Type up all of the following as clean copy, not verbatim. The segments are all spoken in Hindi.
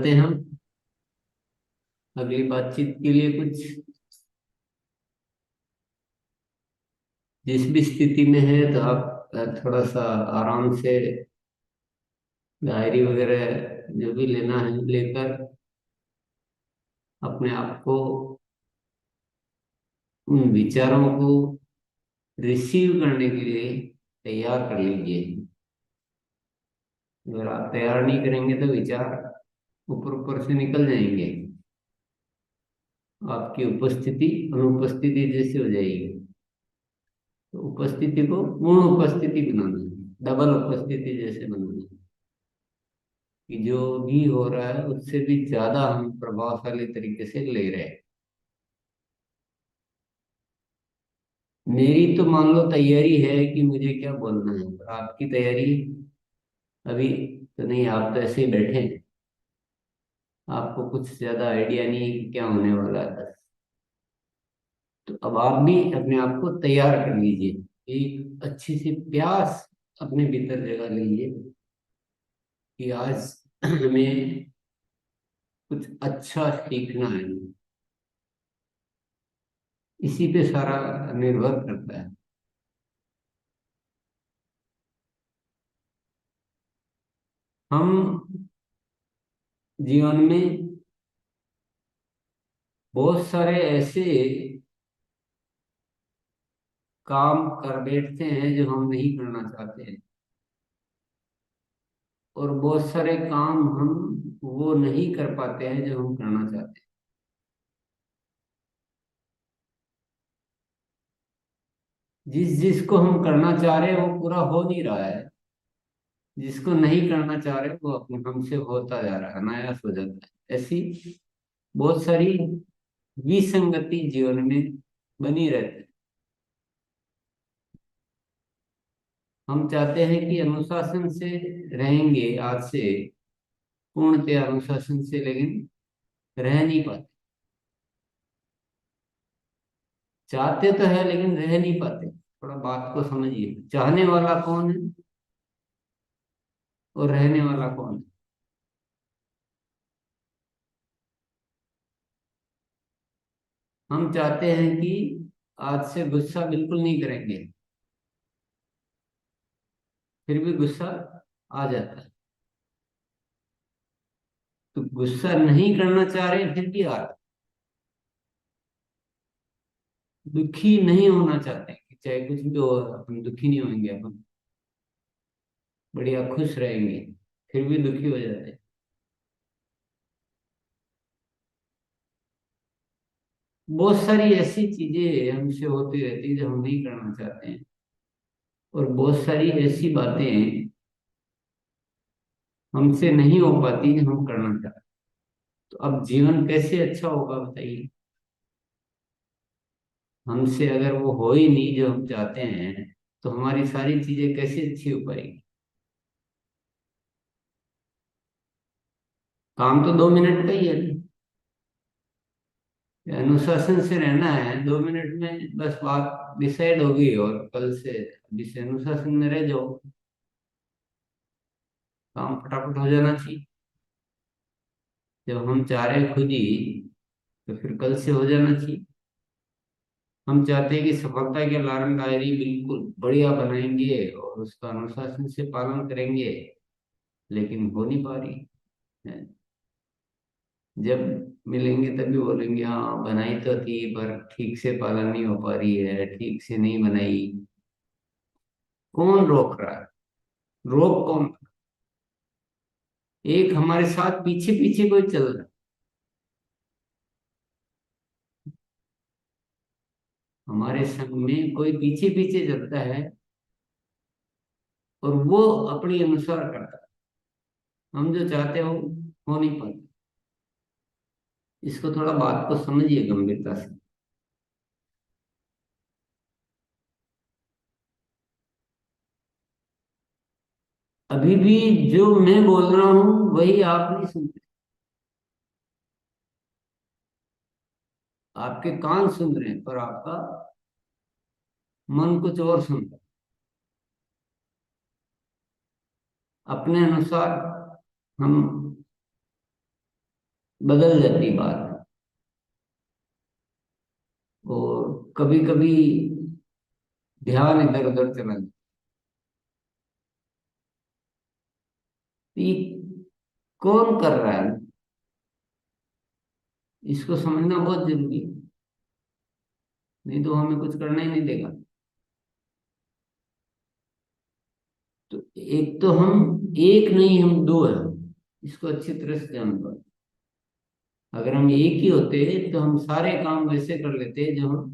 चलते हैं हम अगली बातचीत के लिए। कुछ जिस भी स्थिति में है तो आप थोड़ा सा आराम से डायरी वगैरह जो भी लेना है लेकर अपने आप को, उन विचारों को रिसीव करने के लिए तैयार कर लीजिए। अगर आप तैयार नहीं करेंगे तो विचार ऊपर ऊपर से निकल जाएंगे, आपकी उपस्थिति अनुपस्थिति जैसी हो जाएगी। तो उपस्थिति को पूर्ण उपस्थिति बनाना है, डबल उपस्थिति जैसे बनाना है कि जो भी हो रहा है उससे भी ज्यादा हम प्रभावशाली तरीके से ले रहे हैं। मेरी तो मान लो तैयारी है कि मुझे क्या बोलना है, पर आपकी तैयारी अभी तो नहीं। आप तो ऐसे ही बैठे हैं, आपको कुछ ज्यादा आइडिया नहीं है कि क्या होने वाला है बस। तो अब आप भी अपने आप को तैयार कर लीजिए, एक अच्छी सी प्यास अपने भीतर जगा लीजिए कि आज हमें कुछ अच्छा सीखना है। इसी पे सारा निर्भर करता है। हम जीवन में बहुत सारे ऐसे काम कर बैठते हैं जो हम नहीं करना चाहते हैं, और बहुत सारे काम हम वो नहीं कर पाते हैं जो हम करना चाहते हैं। जिस जिसको हम करना चाह रहे हैं वो पूरा हो नहीं रहा है, जिसको नहीं करना चाह रहे वो अपने हमसे होता जा रहा है, अनायास हो जाता है। ऐसी बहुत सारी विसंगति जीवन में बनी रहती है। हम चाहते हैं कि अनुशासन से रहेंगे आज से, पूर्णतः अनुशासन से, लेकिन रह नहीं पाते। चाहते तो है लेकिन रह नहीं पाते। थोड़ा बात को समझिए, चाहने वाला कौन है और रहने वाला कौन है। हम चाहते हैं कि आज से गुस्सा बिल्कुल नहीं करेंगे, फिर भी गुस्सा आ जाता है। तो गुस्सा नहीं करना चाह रहे फिर भी आ रहा है। दुखी नहीं होना चाहते कि चाहे कुछ भी हो अपन दुखी नहीं होंगे, अपन बढ़िया खुश रहेंगे, फिर भी दुखी हो जाते हैं। बहुत सारी ऐसी चीजें हमसे होती रहती है जो हम नहीं करना चाहते हैं, और बहुत सारी ऐसी बातें हमसे नहीं हो पाती जो हम करना चाहते हैं। तो अब जीवन कैसे अच्छा होगा बताइए। हमसे अगर वो हो ही नहीं जो हम चाहते हैं, तो हमारी सारी चीजें कैसे अच्छी हो पाएगी। काम तो 2 मिनट का ही है। अनुशासन से रहना है, 2 मिनट में बस बात डिसाइड होगी, और कल से अभी से अनुशासन में रह जाओ, काम फटाफट हो जाना चाहिए। जब हम चाह रहे हैं खुद ही, तो फिर कल से हो जाना चाहिए। हम चाहते हैं कि सफलता के अलार्म डायरी बिल्कुल बढ़िया बनाएंगे और उसका अनुशासन से पालन करेंगे, लेकिन हो नहीं पा रही है। जब मिलेंगे तभी बोलेंगे हाँ बनाई तो थी पर ठीक से पालन नहीं हो पा रही है, ठीक से नहीं बनाई। कौन रोक रहा है? रोक कौन? एक हमारे साथ पीछे पीछे कोई चल रहा है। हमारे संग में कोई पीछे पीछे चलता है, और वो अपनी अनुसार करता है। हम जो चाहते हो नहीं पाते। इसको थोड़ा बात को समझिए गंभीरता से। अभी भी जो मैं बोल रहा हूं वही आप नहीं सुनते। आपके कान सुन रहे हैं पर आपका मन कुछ और सुनता है। अपने अनुसार हम बदल जाती बात। और कभी कभी ध्यान इधर उधर चला जाता। ये कौन कर रहा है, इसको समझना बहुत जरूरी है। नहीं तो हमें कुछ करना ही नहीं देगा। तो एक तो हम एक नहीं, हम दो हैं। इसको अच्छी तरह से जान लो। अगर हम एक ही होते तो हम सारे काम वैसे कर लेते जो हम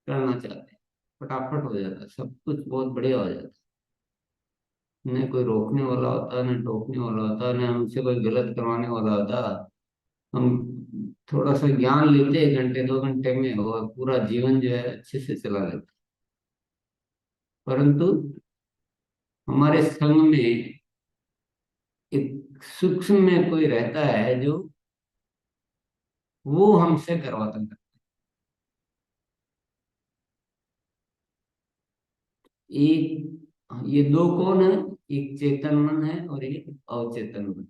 करना चाहते हैं। फटाफट हो जाता, सब कुछ बहुत बढ़िया हो जाता। न कोई रोकने वाला होता, न टोकने वाला होता, न हमसे कोई गलत करवाने वाला होता। हम थोड़ा सा ज्ञान लेते, 1 घंटे 2 घंटे में, और पूरा जीवन जो है अच्छे से चला लेते। परंतु हमारे संग में एक सूक्ष्म में कोई रहता है जो वो हमसे करवाता है। एक, ये दो कौन है? एक चेतन मन है और एक अवचेतन मन।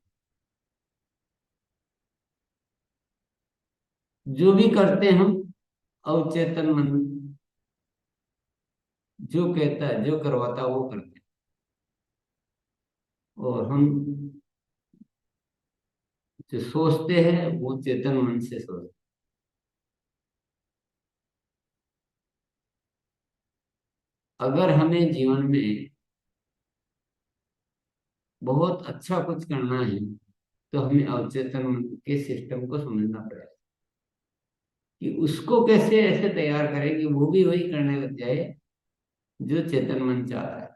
जो भी करते हैं हम, अवचेतन मन जो कहता है, जो करवाता है वो करते हैं। और हम जो सोचते हैं वो चेतन मन से सोचते हैं। अगर हमें जीवन में बहुत अच्छा कुछ करना है तो हमें अवचेतन मन के सिस्टम को समझना पड़ेगा कि उसको कैसे ऐसे तैयार करें कि वो भी वही करने लग जाए जो चेतन मन चाह रहा है।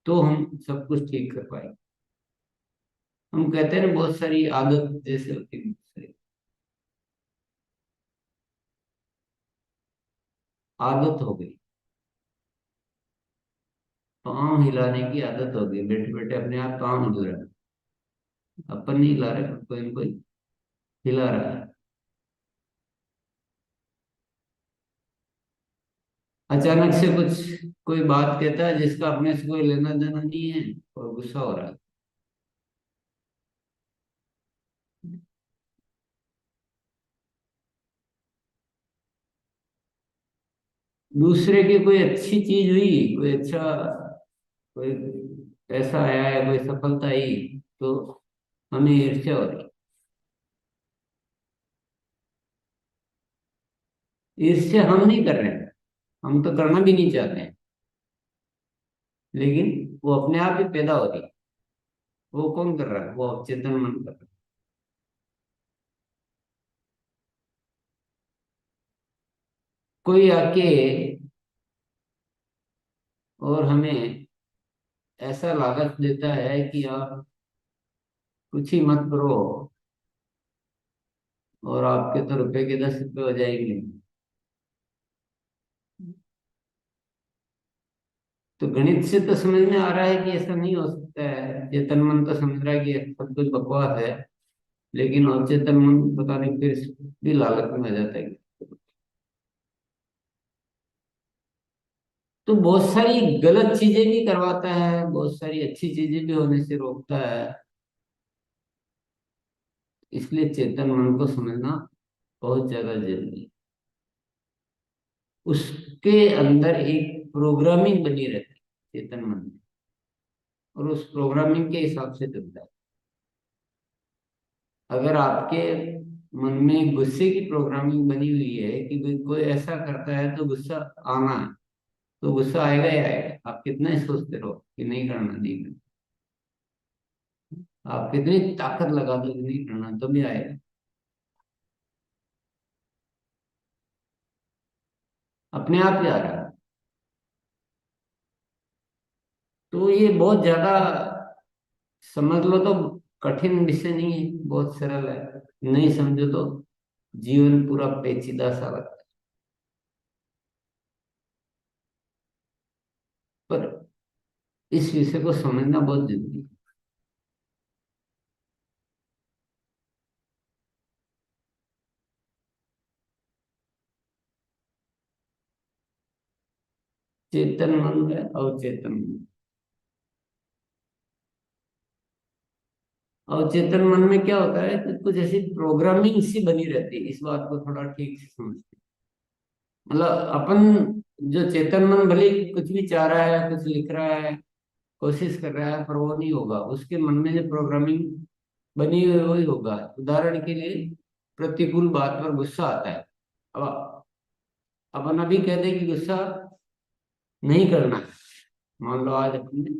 तो हम सब कुछ ठीक कर पाएंगे। हम कहते हैं ना, बहुत सारी आदत जैसे होती है, बहुत सारी आदत हो गई। पाँव हिलाने की आदत हो गई, बैठे बैठे अपने आप पाँव हिल रहा है। अपन नहीं हिला रहे, कोई ना कोई हिला रहा है। अचानक से कुछ कोई बात कहता है जिसका अपने से कोई लेना देना नहीं है, और गुस्सा हो रहा है। दूसरे की कोई अच्छी चीज हुई, कोई अच्छा, कोई पैसा आया है, कोई सफलता आई, तो हमें ईर्ष्या हो रही। ईर्ष्या हम नहीं कर रहे हैं, हम तो करना भी नहीं चाहते हैं, लेकिन वो अपने आप ही पैदा हो रही है। वो कौन कर रहा है? वो अवचेतन मन कर रहा है। कोई आके और हमें ऐसा लालच देता है कि आप कुछ ही मत करो, और आपके तो रुपए के 10 रुपए हो जाएंगे। तो गणित से तो समझ में आ रहा है कि ऐसा नहीं हो सकता है। चेतन मन तो समझ रहा है कि सब कुछ बकवास है, लेकिन अवचेतन मन पता नहीं फिर भी लालच में आ जाता है। तो बहुत सारी गलत चीजें भी करवाता है, बहुत सारी अच्छी चीजें भी होने से रोकता है। इसलिए चेतन मन को समझना बहुत ज्यादा जरूरी है। उसके अंदर एक प्रोग्रामिंग बनी रहती है चेतन मन में, और उस प्रोग्रामिंग के हिसाब से चलता है। अगर आपके मन में गुस्से की प्रोग्रामिंग बनी हुई है कि भाई कोई ऐसा करता है तो गुस्सा आना है, तो गुस्सा आएगा ही आएगा। आप कितना ही सोचते रहो कि नहीं करना, नहीं करना, आप कितनी ताकत लगा दो कि नहीं करना, तो भी आएगा। अपने आप ही आ रहा है। तो ये बहुत ज्यादा, समझ लो तो कठिन विषय नहीं है, बहुत सरल है। नहीं समझो तो जीवन पूरा पेचीदा सा लगता है। पर इस विषय को समझना बहुत जरूरी है। चेतन मन है, अवचेतन मन। अवचेतन मन में क्या होता है कि कुछ ऐसी प्रोग्रामिंग सी बनी रहती है। इस बात को थोड़ा ठीक से समझते हैं। मतलब अपन, जो चेतन मन भले ही कुछ भी चाह रहा है, कुछ लिख रहा है, कोशिश कर रहा है, पर वो नहीं होगा। उसके मन में जो प्रोग्रामिंग बनी हुई वही होगा। उदाहरण के लिए, प्रतिकूल बात पर गुस्सा आता है। अब अपन अभी कह दें कि गुस्सा नहीं करना है। मान लो आज अपने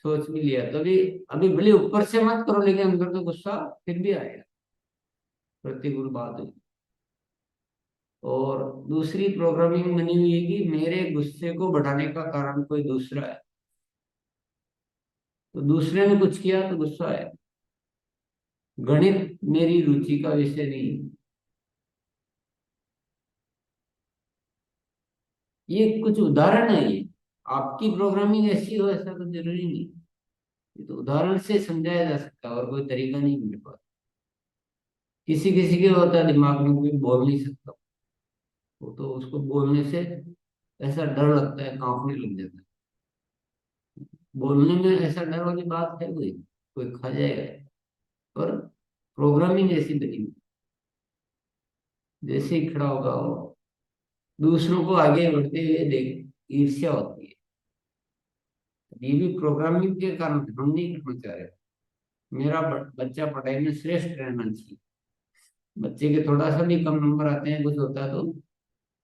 सोच भी लिया, तो अभी अभी भले ऊपर से मत करो, लेकिन अंदर तो गुस्सा फिर भी आएगा। प्रतिकूल बात हुई। और दूसरी प्रोग्रामिंग बनी हुई है कि मेरे गुस्से को बढ़ाने का कारण कोई दूसरा है, तो दूसरे ने कुछ किया तो गुस्सा है। गणित मेरी रुचि का विषय नहीं। ये कुछ उदाहरण है ये। आपकी प्रोग्रामिंग ऐसी हो ऐसा तो जरूरी नहीं। ये तो उदाहरण से समझाया जा सकता है, और कोई तरीका नहीं मेरे पास। किसी किसी के होता है दिमाग में, कोई बोल नहीं सकता, वो तो उसको बोलने से ऐसा डर लगता है, कांपने लग जाता है। बोलने में ऐसा डर वाली बात है कोई? कोई खा जाएगा। पर प्रोग्रामिंग ऐसी बनी हुई, जैसे ही खड़ा होगा वो, दूसरों को आगे बढ़ते हुए देख ईर्ष्या होती है। ये भी प्रोग्रामिंग के कारण हम नहीं करना चाह रहे। मेरा बच्चा पढ़ाई में श्रेष्ठ रहना चाहिए। बच्चे के थोड़ा सा भी कम नंबर आते हैं, कुछ होता है, तो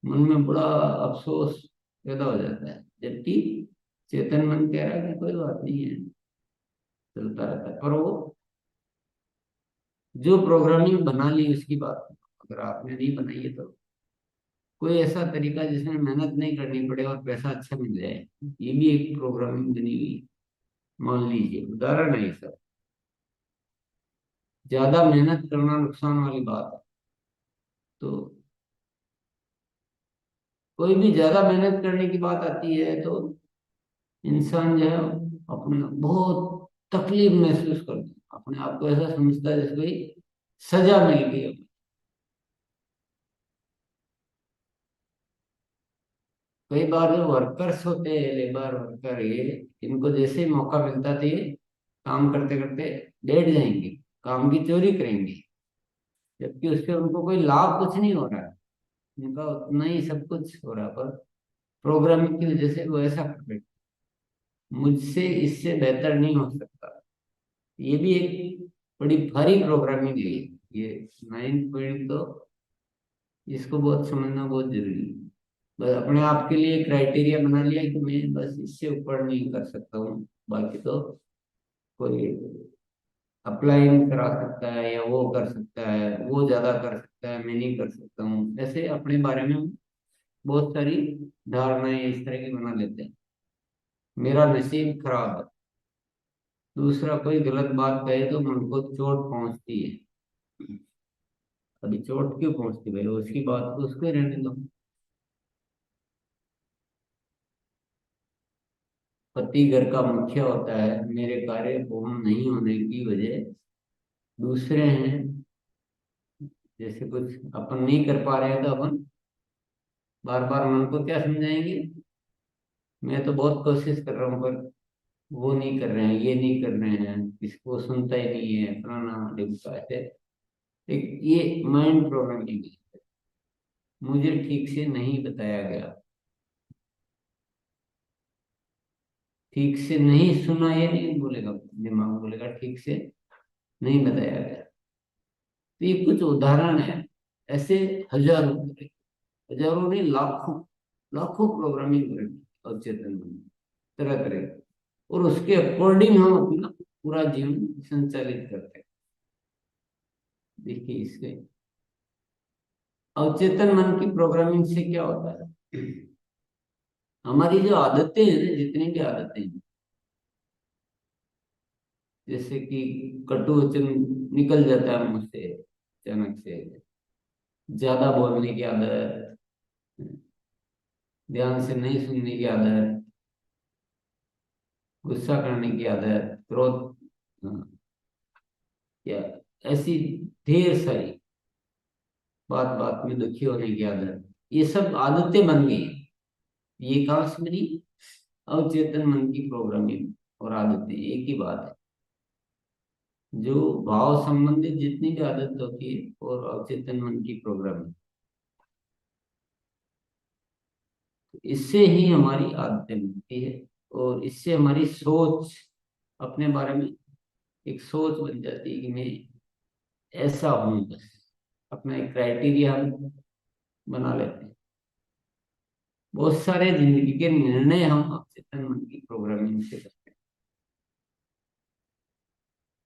मन में बड़ा अफसोस पैदा हो जाता है। जबकि चेतन मन कह रहा है कि कोई बात नहीं है, चलता रहता है। पर वो जो प्रोग्रामिंग बना ली उसकी बात, अगर आपने नहीं बनाई है तो कोई ऐसा तरीका जिसमें मेहनत नहीं करनी पड़े और पैसा अच्छा मिल जाए, ये भी एक प्रोग्रामिंग बनी हुई है। मान लीजिए, उदाहरण है ये सब। ज्यादा मेहनत करना नुकसान वाली बात है। तो कोई भी ज्यादा मेहनत करने की बात आती है तो इंसान जो है अपने बहुत तकलीफ महसूस करता है, अपने आप को ऐसा समझता है जैसे कोई सजा मिल गई है। कई बार जो वर्कर्स होते हैं, लेबर वर्कर, ये इनको जैसे ही मौका मिलता था, ये काम करते करते लेट जाएंगे, काम की चोरी करेंगे, जबकि उससे उनको कोई लाभ कुछ नहीं हो रहा है। उनका उतना ही सब कुछ हो रहा है, पर प्रोग्रामिंग की वजह से वो ऐसा कर बैठे, मुझसे इससे बेहतर नहीं हो सकता। ये भी एक बड़ी भारी प्रोग्रामिंग है ये 9 पॉइंट तो, इसको बहुत समझना बहुत जरूरी है। बस अपने आप के लिए क्राइटेरिया बना लिया कि मैं बस इससे ऊपर नहीं कर सकता हूँ, बाकी तो कोई अप्लाई नहीं करा सकता है, या वो कर सकता है, वो ज्यादा कर सकता है, मैं नहीं कर सकता हूँ। ऐसे अपने बारे में बहुत सारी धारणाएं इस तरह की बना लेते हैं। मेरा नसीब खराब है। दूसरा कोई गलत बात कहे तो मन को चोट पहुंचती है। अभी चोट क्यों पहुंचती भाई, उसकी बात को उसको ही रहने दो। पति घर का मुखिया होता है, मेरे कार्य पूर्ण नहीं होने की वजह दूसरे हैं। जैसे कुछ अपन नहीं कर पा रहे हैं तो अपन बार बार मन को क्या समझाएंगे, मैं तो बहुत कोशिश कर रहा हूँ, पर वो नहीं कर रहे हैं, ये नहीं कर रहे हैं, इसको सुनता ही नहीं है, फलाना ढिमका ऐसे। एक ये माइंड प्रोग्रामिंग है। मुझे ठीक से नहीं बताया गया, ठीक से नहीं सुना, ये नहीं बोलेगा दिमाग, बोलेगा ठीक से नहीं बताया गया। तो ये कुछ उदाहरण है। ऐसे हजारों, हजारों नहीं, लाखों, लाखों प्रोग्रामिंग करेंगे और चेतन में, तरह तरह के। और उसके अकॉर्डिंग हम अपना पूरा जीवन संचालित करते हैं। देखिए इसके अवचेतन मन की प्रोग्रामिंग से क्या होता है, हमारी जो आदतें हैं ना, जितनी भी आदतें हैं, जैसे कि कटु वचन निकल जाता है मुझसे अचानक से, ज्यादा बोलने की आदत, ध्यान से नहीं सुनने की आदत, गुस्सा करने की आदत, क्रोध, या ऐसी ढेर सारी बात बात में दुखी होने की आदत, ये सब आदतें बन गई हैं। ये कहाँ से बनी? अवचेतन मन की प्रोग्रामिंग और आदतें एक ही बात है। जो भाव संबंधित जितनी भी आदत होती है और अवचेतन मन की प्रोग्रामिंग, इससे ही हमारी आदतें बनती है। और इससे हमारी सोच अपने बारे में एक सोच बन जाती है कि मैं ऐसा हूं बस। अपना एक क्राइटेरिया हम बना लेते हैं। बहुत सारे जिंदगी के निर्णय हम अवचेतन मन की प्रोग्रामिंग से करते हैं।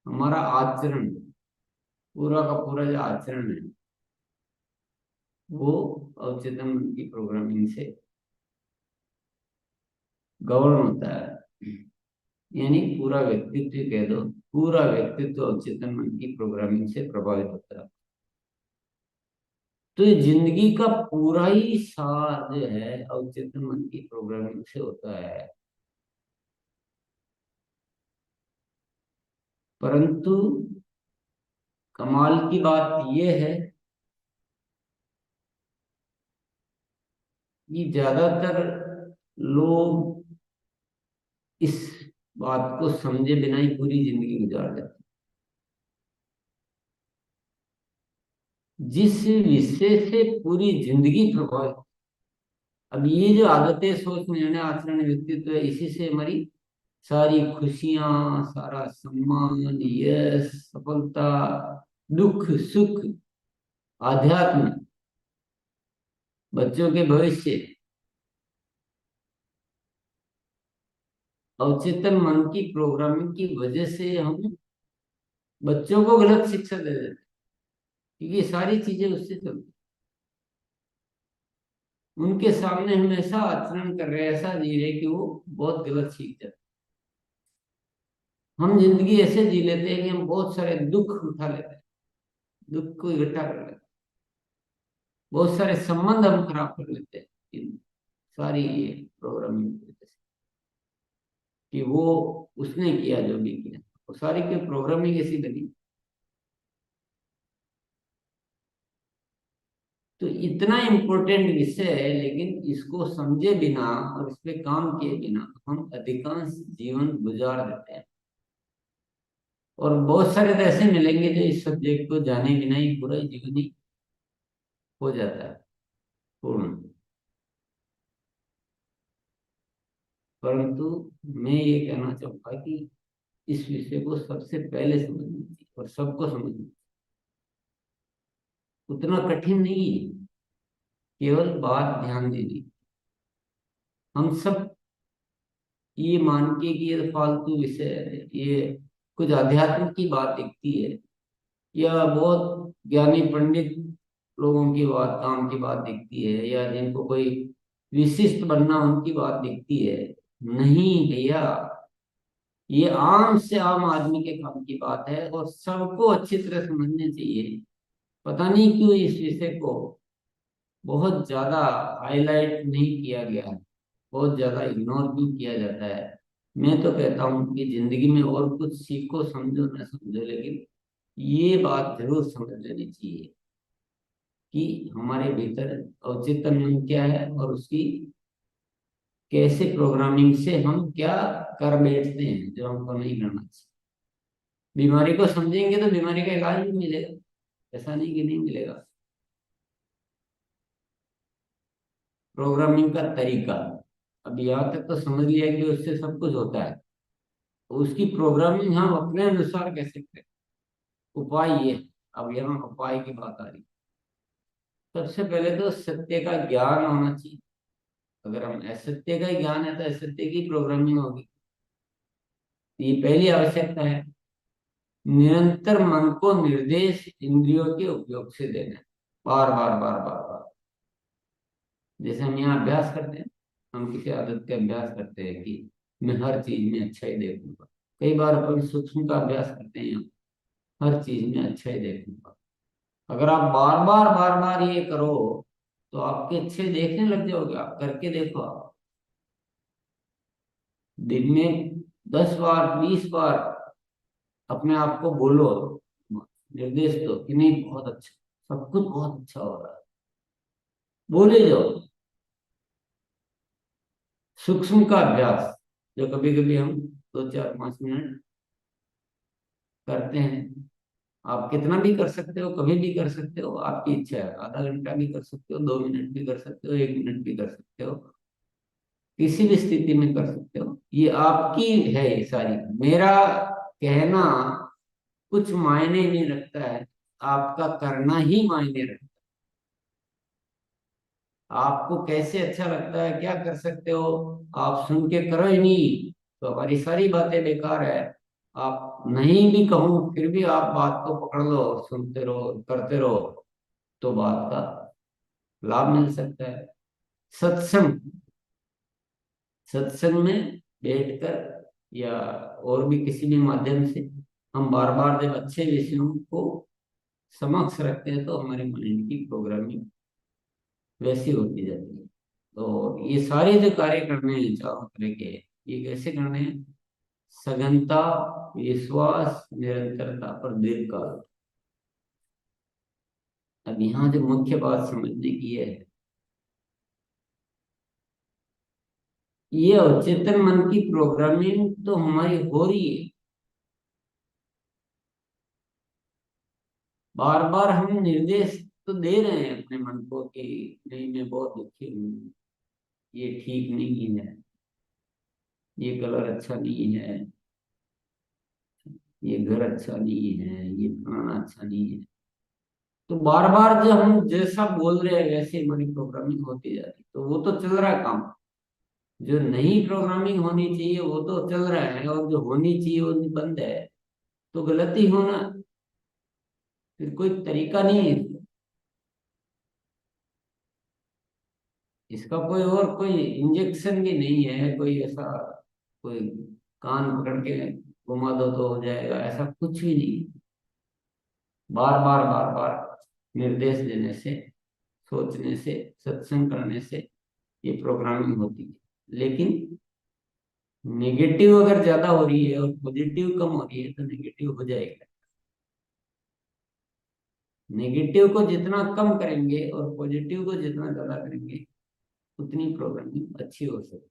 हमारा आचरण, पूरा का पूरा जो आचरण है, वो अवचेतन मन की प्रोग्रामिंग से गवर्न होता है। यानी पूरा व्यक्तित्व कह दो, पूरा व्यक्तित्व अवचेतन मन की प्रोग्रामिंग से प्रभावित होता है। तो ये जिंदगी का पूरा ही सार जो है अवचेतन मन की प्रोग्रामिंग से होता है। परंतु कमाल की बात यह है कि ज्यादातर लोग इस बात को समझे बिना ही पूरी जिंदगी गुजार देते हैं। जिस विषय से पूरी जिंदगी प्रभावित, अब ये जो आदतें, सोच, निर्णय, आचरण, व्यक्तित्व है, इसी से हमारी सारी खुशियां, सारा सम्मान, यश, सफलता, दुख, सुख, आध्यात्म, बच्चों के भविष्य, अवचेतन मन की प्रोग्रामिंग की वजह से हम बच्चों को गलत शिक्षा दे देते हैं। क्योंकि ये सारी चीजें उससे चलती, उनके सामने हम ऐसा आचरण कर रहे हैं, ऐसा जी रहे कि वो बहुत गलत सीख जाते हैं। हम जिंदगी ऐसे जी लेते हैं कि हम बहुत सारे दुख उठा लेते हैं, दुख को इकट्ठा कर लेते हैं। बहुत सारे संबंध हम खराब कर लेते हैं इन सारी ये प्रोग्रामिंग की वजह से। कि वो उसने किया जो भी किया, वो सारी की प्रोग्रामिंग ऐसी बनी। तो इतना इम्पोर्टेंट विषय है, लेकिन इसको समझे बिना और इस पे काम किए बिना हम अधिकांश जीवन गुजार देते हैं। और बहुत सारे तो ऐसे मिलेंगे जो इस सब्जेक्ट को जाने बिना ही पूरा जीवन ही हो जाता है पूर्ण। परंतु मैं ये कहना चाहूंगा कि इस विषय को सबसे पहले समझना चाहिए और सबको समझना चाहिए। उतना कठिन नहीं है, केवल बात ध्यान देनी। हम सब ये मान के कि ये तो फालतू विषय है, ये कुछ अध्यात्म की बात दिखती है या बहुत ज्ञानी पंडित लोगों की बात, काम की बात दिखती है, या जिनको कोई विशिष्ट बनना उनकी बात दिखती है। नहीं भैया, ये आम से आम आदमी के काम की बात है और सबको अच्छी तरह समझनी चाहिए। पता नहीं क्यों इस विषय को बहुत ज्यादा हाईलाइट नहीं किया गया है, बहुत ज्यादा इग्नोर क्यों किया जाता है। मैं तो कहता हूँ कि जिंदगी में और कुछ सीखो, समझो ना समझो, लेकिन ये बात जरूर समझ लेनी चाहिए कि हमारे भीतर अवचेतन मन क्या है और उसकी कैसे प्रोग्रामिंग से हम क्या कर बैठते हैं जो हमको नहीं करना चाहिए। बीमारी को समझेंगे तो बीमारी का इलाज भी मिलेगा, ऐसा नहीं कि नहीं मिलेगा। प्रोग्रामिंग का तरीका, अब यहाँ तक तो समझ लिया कि उससे सब कुछ होता है, तो उसकी प्रोग्रामिंग हम अपने अनुसार कैसे करें। उपाय ये, अब यहाँ उपाय की बात आ रही। सबसे पहले तो सत्य का ज्ञान होना चाहिए। अगर हम असत्य का ही ज्ञान है तो असत्य की प्रोग्रामिंग होगी। तो ये पहली आवश्यकता है। निरंतर मन को निर्देश इंद्रियों के उपयोग से देना है, बार बार बार बार बार। जैसे हम यहाँ अभ्यास करते हैं, हम किसी आदत का अभ्यास करते हैं कि मैं हर चीज में अच्छा ही देखूंगा। कई बार अपन सूक्ष्म का अभ्यास करते हैं, हर चीज में अच्छा ही देखूंगा। अगर आप बार बार ये करो तो आपके अच्छे देखने लग जाओगे। आप करके देखो, आप दिन में 10 बार 20 बार अपने आप को बोलो, निर्देश दो कि नहीं बहुत अच्छा, सब कुछ बहुत अच्छा हो रहा है, बोले जाओ। सूक्ष्म का अभ्यास जो कभी कभी हम 2 4 5 मिनट करते हैं। आप कितना भी कर सकते हो, कभी भी कर सकते हो, आपकी इच्छा है। आधा घंटा भी कर सकते हो, 2 मिनट भी कर सकते हो, 1 मिनट भी कर सकते हो, किसी भी स्थिति में कर सकते हो। ये आपकी है ये सारी। मेरा कहना कुछ मायने नहीं रखता है, आपका करना ही मायने रखता है। आपको कैसे अच्छा लगता है, क्या कर सकते हो, आप सुन के करो ही नहीं तो हमारी सारी बातें बेकार है। आप नहीं भी कहूं फिर भी आप बात को पकड़ लो और सुनते रहो, करते रहो, तो बात का लाभ मिल सकता है। सत्संग, सत्संग में बैठकर या और भी किसी भी माध्यम से हम बार बार जब अच्छे विषयों को समक्ष रखते हैं तो हमारे माइंड की प्रोग्रामिंग वैसी होती जाती है। तो ये सारे जो कार्य करने हैं चारों तरह के, ये कैसे करने हैं? सघनता, विश्वास, निरंतरता और दीर्घकाल। अब यहाँ जो मुख्य बात समझने की है, ये अवचेतन मन की प्रोग्रामिंग तो हमारी हो रही है। बार बार हम निर्देश तो दे रहे हैं अपने मन को कि नहीं, मैं बहुत दुखी हूँ, ये ठीक नहीं है, ये कलर अच्छा नहीं है, ये घर अच्छा नहीं है, ये फलाना अच्छा नहीं है। तो बार बार जब हम जैसा बोल रहे हैं वैसे हमारी प्रोग्रामिंग होती जा रही है, तो वो तो चल रहा है काम। जो नई प्रोग्रामिंग होनी चाहिए वो तो चल रहा है, और जो होनी चाहिए वो बंद है। तो गलती होना फिर कोई तरीका नहीं है। इसका कोई और कोई इंजेक्शन भी नहीं है, कोई ऐसा कोई कान पकड़ के घुमा दो तो हो जाएगा, ऐसा कुछ भी नहीं। बार बार बार बार निर्देश देने से, सोचने से, सत्संग करने से ये प्रोग्रामिंग होती है। लेकिन नेगेटिव अगर ज्यादा हो रही है और पॉजिटिव कम हो रही है तो नेगेटिव हो जाएगा। नेगेटिव को जितना कम करेंगे और पॉजिटिव को जितना ज्यादा करेंगे उतनी प्रोग्रामिंग अच्छी हो सकती है।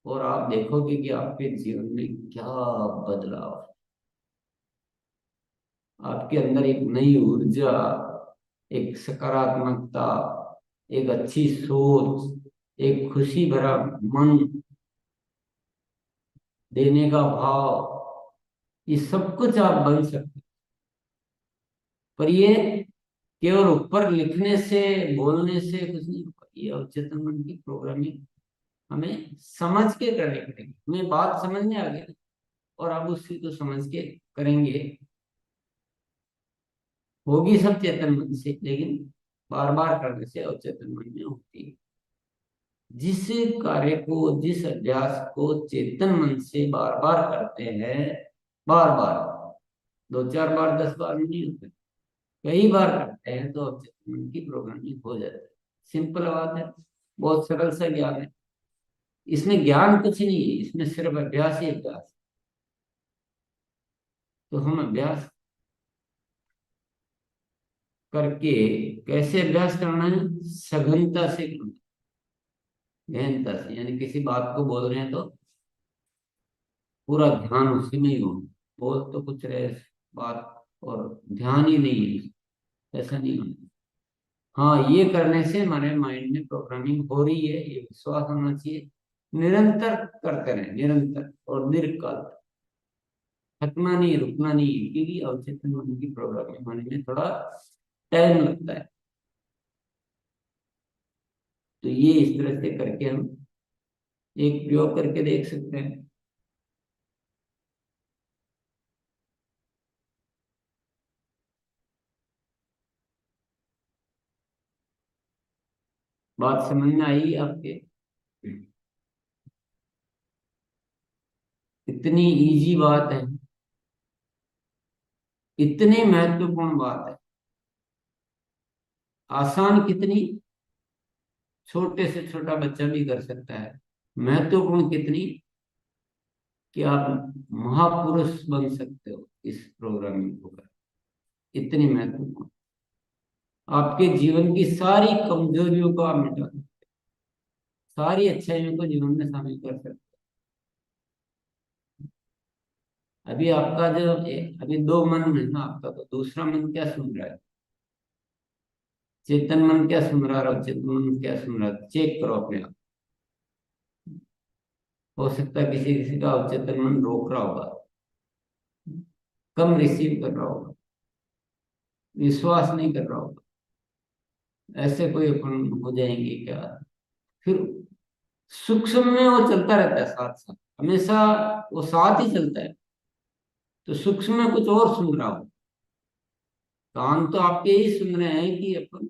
और आप देखोगे कि आपके जीवन में क्या बदलाव, आपके अंदर एक नई ऊर्जा, एक सकारात्मकता, एक अच्छी सोच, एक खुशी भरा मन, देने का भाव, ये सब कुछ आप बन सकते हैं। पर ये केवल ऊपर लिखने से, बोलने से कुछ नहीं होगा। ये अवचेतन मन की प्रोग्रामिंग हमें समझ के करनी पड़ेगी। हमें बात समझ में आ गई और आप उसी को समझ के करेंगे, होगी सब चेतन मन से, लेकिन बार बार करने से अवचेतन मन में होती है। जिस कार्य को, जिस अभ्यास को चेतन मन से बार बार करते हैं, बार बार, 2 4 बार 10 बार में नहीं होते, कई बार करते हैं तो अवचेतन मन की प्रोग्रामिंग हो जाती है। सिंपल बात है, बहुत सरल सा ज्ञान है। इसमें ज्ञान कुछ नहीं है, इसमें सिर्फ अभ्यास ही अभ्यास है। तो हम अभ्यास करके, कैसे अभ्यास करना है? सघनता से करना है, गहनता से। यानी किसी बात को बोल रहे हैं तो पूरा ध्यान उसी में ही हो। बोल तो कुछ रहे बात और ध्यान ही नहीं है, ऐसा नहीं होना। हाँ, ये करने से हमारे माइंड में प्रोग्रामिंग हो रही है, ये विश्वास होना चाहिए। निरंतर करते रहे, निरंतर और दीर्घकाल तक। थकना नहीं, रुकना नहीं है, क्योंकि अवचेतन मन की प्रोग्रामिंग होने में थोड़ा टाइम लगता है। तो ये इस तरह से करके हम एक प्रयोग करके देख सकते हैं। बात समझ में आई आपके? इतनी इजी बात है, इतनी महत्वपूर्ण बात है। आसान कितनी, छोटे से छोटा बच्चा भी कर सकता है। महत्वपूर्ण कितनी, कि आप महापुरुष बन सकते हो इस प्रोग्रामिंग को कर। इतनी महत्वपूर्ण, आपके जीवन की सारी कमजोरियों को आप मिटा दो, सारी अच्छाइयों को जीवन में शामिल कर सकते अभी आपका जो अभी दो मन है ना आपका, तो दूसरा मन क्या सुन रहा है? चेतन मन क्या सुन रहा है और अवचेतन मन क्या सुन रहा है? चेक करो अपने आप। हो सकता है किसी किसी का अवचेतन मन रोक रहा होगा, कम रिसीव कर रहा होगा, विश्वास नहीं कर रहा होगा। ऐसे कोई अपन हो जाएंगे क्या? फिर सूक्ष्म में वो चलता रहता है साथ साथ, हमेशा वो साथ ही चलता है। तो सूक्ष्म में कुछ और सुन रहा हो, कान तो आपके ही सुन रहे हैं कि अपन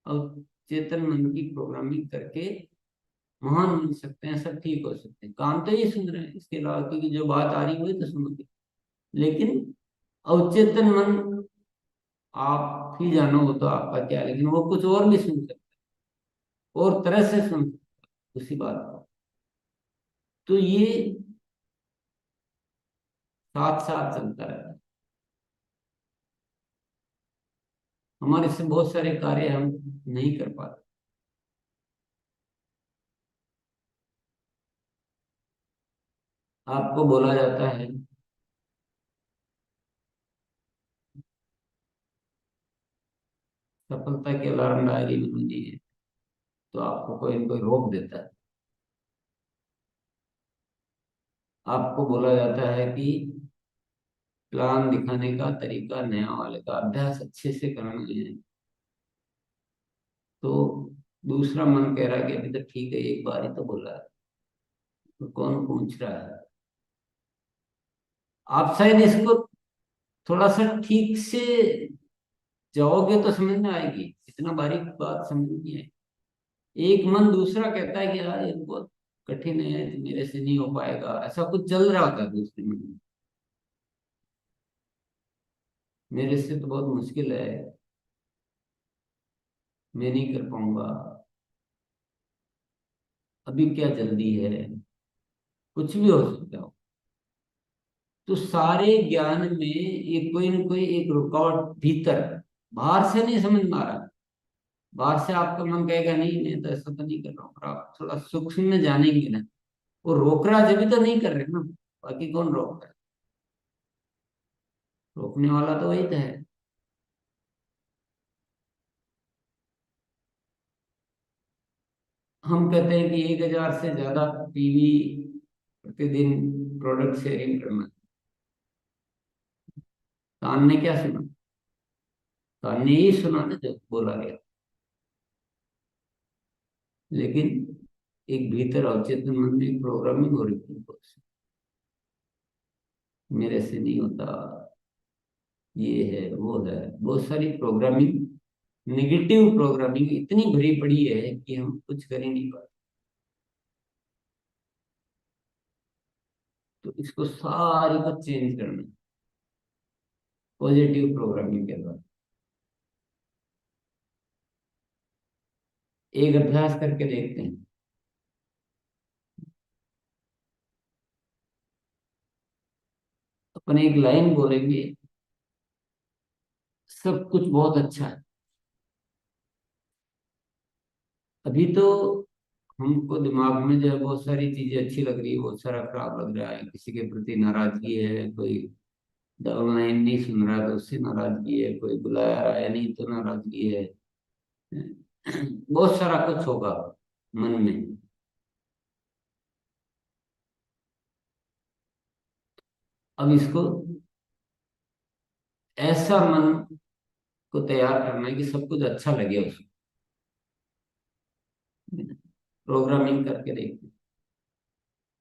अवचेतन मन की प्रोग्रामिंग करके महान बन सकते हैं, सब ठीक हो सकते हैं। कान तो ये सुन रहे हैं, इसके अलावा क्योंकि जो बात आ रही है वही तो सुनोगे। लेकिन अवचेतन मन, आप ही जानो वो तो आपका क्या, लेकिन वो कुछ और भी सुन सकता है, और तरह से सुन सकता है उसी बात को। तो ये साथ साथ चलता रहता है। हमारे से बहुत सारे कार्य हम नहीं कर पाते। आपको बोला जाता है सफलता की अलार्म डायरी बनानी है, तो आपको कोई न कोई रोक देता है। आपको बोला जाता है कि प्लान दिखाने का तरीका नया वाले का अभ्यास अच्छे से करना है, तो दूसरा मन कह रहा है कि अभी तो ठीक है, एक बार ही तो बोला है, तो कौन पूछ रहा है? आप शायद इसको थोड़ा सा ठीक से जाओगे तो समझ में आएगी, इतना बारीक बात समझ नहीं है। एक मन दूसरा कहता है कि यार ये बहुत कठिन है, मेरे से नहीं हो पाएगा, ऐसा कुछ चल रहा होता है दूसरे मन में। मेरे से तो बहुत मुश्किल है, मैं नहीं कर पाऊंगा, अभी क्या जल्दी है, कुछ भी हो सकता हो। तो सारे ज्ञान में ये कोई ना कोई एक रुकावट भीतर, बाहर से नहीं समझ में आ रहा। बाहर से आपका मन कहेगा नहीं मैं तो ऐसा तो नहीं कर रहा हूँ, पर आप थोड़ा सूक्ष्म में जानेंगे ना, वो रोक रहा है, जब भी तो नहीं कर रहे ना, बाकी कौन रोक रहा है? रोकने वाला तो वही तो है। हम कहते हैं कि 1,000 से ज्यादा पीवी प्रतिदिन प्रोडक्ट शेयरिंग करना। कान ने क्या सुना? कान ने ही सुना ना जो बोला गया। लेकिन एक भीतर अवचेतन मन में प्रोग्रामिंग हो रही थी, मेरे से नहीं होता, ये है वो है, बहुत सारी प्रोग्रामिंग, नेगेटिव प्रोग्रामिंग इतनी भरी पड़ी है कि हम कुछ कर ही नहीं पाते। तो इसको सारी को चेंज करना है पॉजिटिव प्रोग्रामिंग के द्वारा। एक अभ्यास करके देखते हैं। अपन एक लाइन बोलेंगे, सब कुछ बहुत अच्छा है। अभी तो हमको दिमाग में जो है बहुत सारी चीजें अच्छी लग रही है, बहुत सारा खराब लग रहा है, किसी के प्रति नाराजगी है, कोई ऑनलाइन नहीं सुन रहा तो उससे नाराजगी है, कोई बुलाया रहा है नहीं तो नाराजगी है। बहुत सारा कुछ होगा मन में। अब इसको ऐसा मन को तैयार करना है कि सब कुछ अच्छा लगे उसको। प्रोग्रामिंग करके देखते हैं।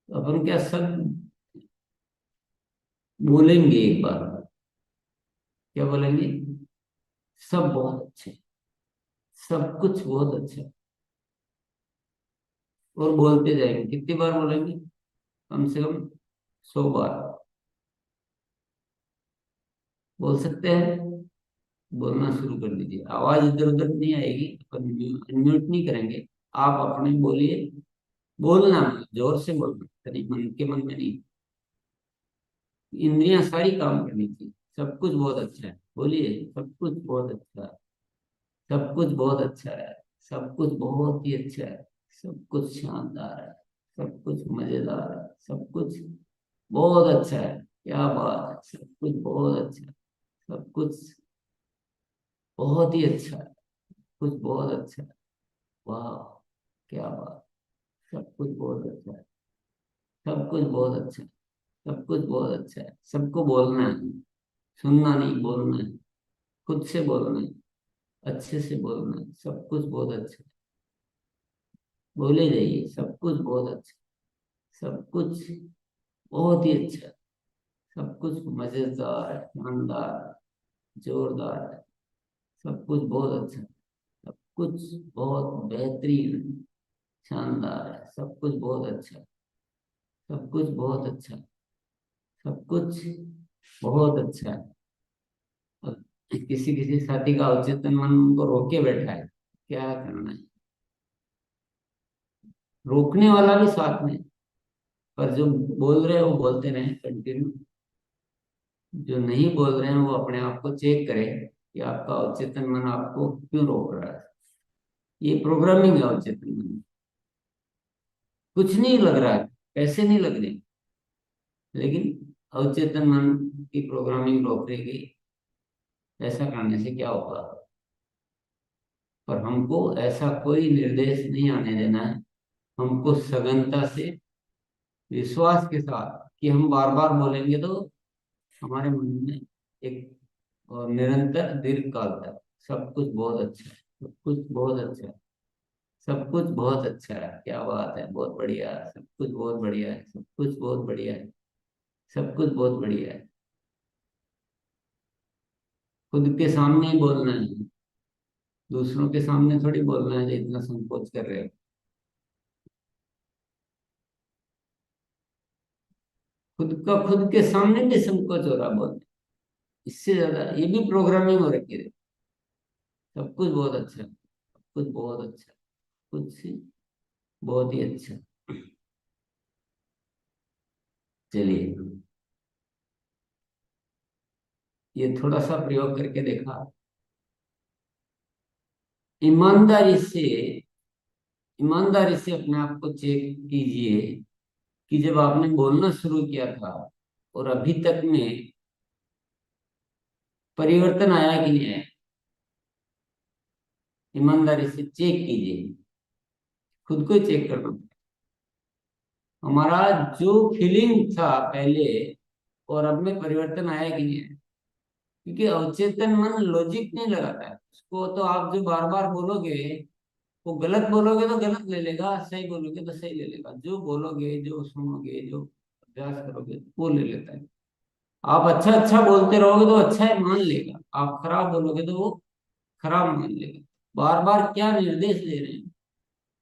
तो अपन क्या सब बोलेंगे एक बार? क्या बोलेंगे? सब बहुत अच्छे, सब कुछ बहुत अच्छा है। और बोलते जाएंगे, कितनी बार बोलेंगे? कम से कम 100 बार बोल सकते हैं। बोलना शुरू कर दीजिए, आवाज इधर उधर नहीं आएगी, अपन अनम्यूट नहीं करेंगे। आप अपने बोलिए, बोलना जोर से बोलना, कहीं मन के मन में नहीं। इंद्रियां सारी काम करनी चाहिए। सब कुछ बहुत अच्छा है, बोलिए सब कुछ बहुत अच्छा है, सब कुछ बहुत अच्छा है, सब कुछ बहुत ही अच्छा है, सब कुछ शानदार है, सब कुछ मजेदार है, सब कुछ बहुत अच्छा है। क्या बात है, सब कुछ बहुत अच्छा, सब कुछ बहुत ही अच्छा है, कुछ बहुत अच्छा है। वाह, क्या बात, सब कुछ बहुत अच्छा है, सब कुछ बहुत अच्छा है, सब कुछ बहुत अच्छा है। सबको बोलना है, सुनना नहीं, बोलना है, खुद से बोलना है, अच्छे से बोलना है। सब कुछ बहुत अच्छा है, बोले जाइए, सब कुछ बहुत अच्छा, सब कुछ बहुत ही अच्छा है, सब कुछ मजेदार, शानदार, जोरदार है। सब कुछ बहुत अच्छा है, सब कुछ बहुत बेहतरीन, शानदार है। सब कुछ बहुत अच्छा है, सब कुछ बहुत अच्छा है, सब कुछ बहुत अच्छा है। और किसी किसी साथी का अवचेतन मन उनको रोके बैठा है, क्या करना है। रोकने वाला भी साथ में, पर जो बोल रहे हैं वो बोलते रहे कंटिन्यू, जो नहीं बोल रहे हैं वो अपने आप को चेक करें कि आपका अवचेतन मन आपको क्यों रोक रहा है। ये प्रोग्रामिंग है अवचेतन मन, कुछ नहीं लग रहा है, पैसे नहीं लग रहे, लेकिन अवचेतन मन की प्रोग्रामिंग रोक रही। ऐसा करने से क्या होगा, पर हमको ऐसा कोई निर्देश नहीं आने देना है। हमको सघनता से, विश्वास के साथ कि हम बार बार बोलेंगे तो हमारे मन में एक, और निरंतर दीर्घ काल तक सब कुछ बहुत अच्छा है, सब कुछ बहुत अच्छा है, सब कुछ बहुत अच्छा है। क्या बात है, बहुत बढ़िया है, सब कुछ बहुत बढ़िया है, सब कुछ बहुत बढ़िया है, सब कुछ बहुत बढ़िया है। खुद के सामने ही बोलना है, दूसरों के सामने थोड़ी बोलना है जो इतना संकोच कर रहे हो। खुद का खुद के सामने भी संकोच हो रहा बोलने, इससे ज्यादा ये भी प्रोग्रामिंग हो रखी है। सब कुछ बहुत अच्छा है, सब कुछ बहुत अच्छा है, कुछ बहुत ही अच्छा। चलिए, ये थोड़ा सा प्रयोग करके देखा। ईमानदारी से, ईमानदारी से अपने आप को चेक कीजिए कि जब आपने बोलना शुरू किया था और अभी तक में परिवर्तन आया कि नहीं आया। ईमानदारी से चेक कीजिए, खुद को ही चेक करना। हमारा जो फीलिंग था पहले और अब में परिवर्तन आया कि नहीं आया। क्योंकि अवचेतन मन लॉजिक नहीं लगाता है, उसको तो आप जो बार बार बोलोगे, वो गलत बोलोगे तो गलत ले लेगा, सही बोलोगे तो सही ले लेगा। जो बोलोगे, जो सुनोगे, जो अभ्यास करोगे वो ले लेता है। आप अच्छा अच्छा बोलते रहोगे तो अच्छा है मान लेगा, आप खराब बोलोगे तो वो खराब मान लेगा। बार बार क्या निर्देश दे रहे हैं।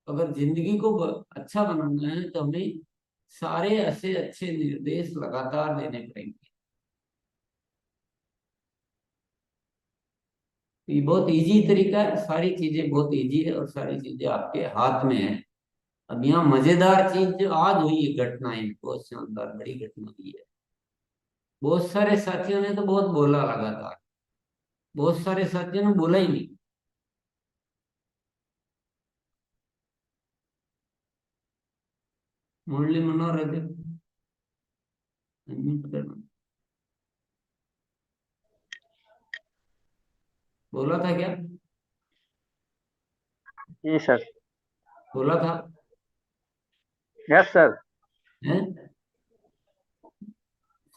अगर जिंदगी को अच्छा बनाना है तो हमें सारे ऐसे अच्छे निर्देश लगातार देने पड़ेंगे। ये बहुत इजी तरीका है, सारी चीजें बहुत इजी है और सारी चीजें आपके हाथ में है। अब यहाँ मजेदार चीज जो आज हुई है, घटना है बहुत शानदार, बड़ी घटना हुई है। बहुत सारे साथियों ने तो बहुत बोला लगातार, बहुत सारे साथियों ने बोला ही नहीं। मुरली मनोहर रजक, unmute करना। बोला था क्या, जी सर। बोला था यस सर। है।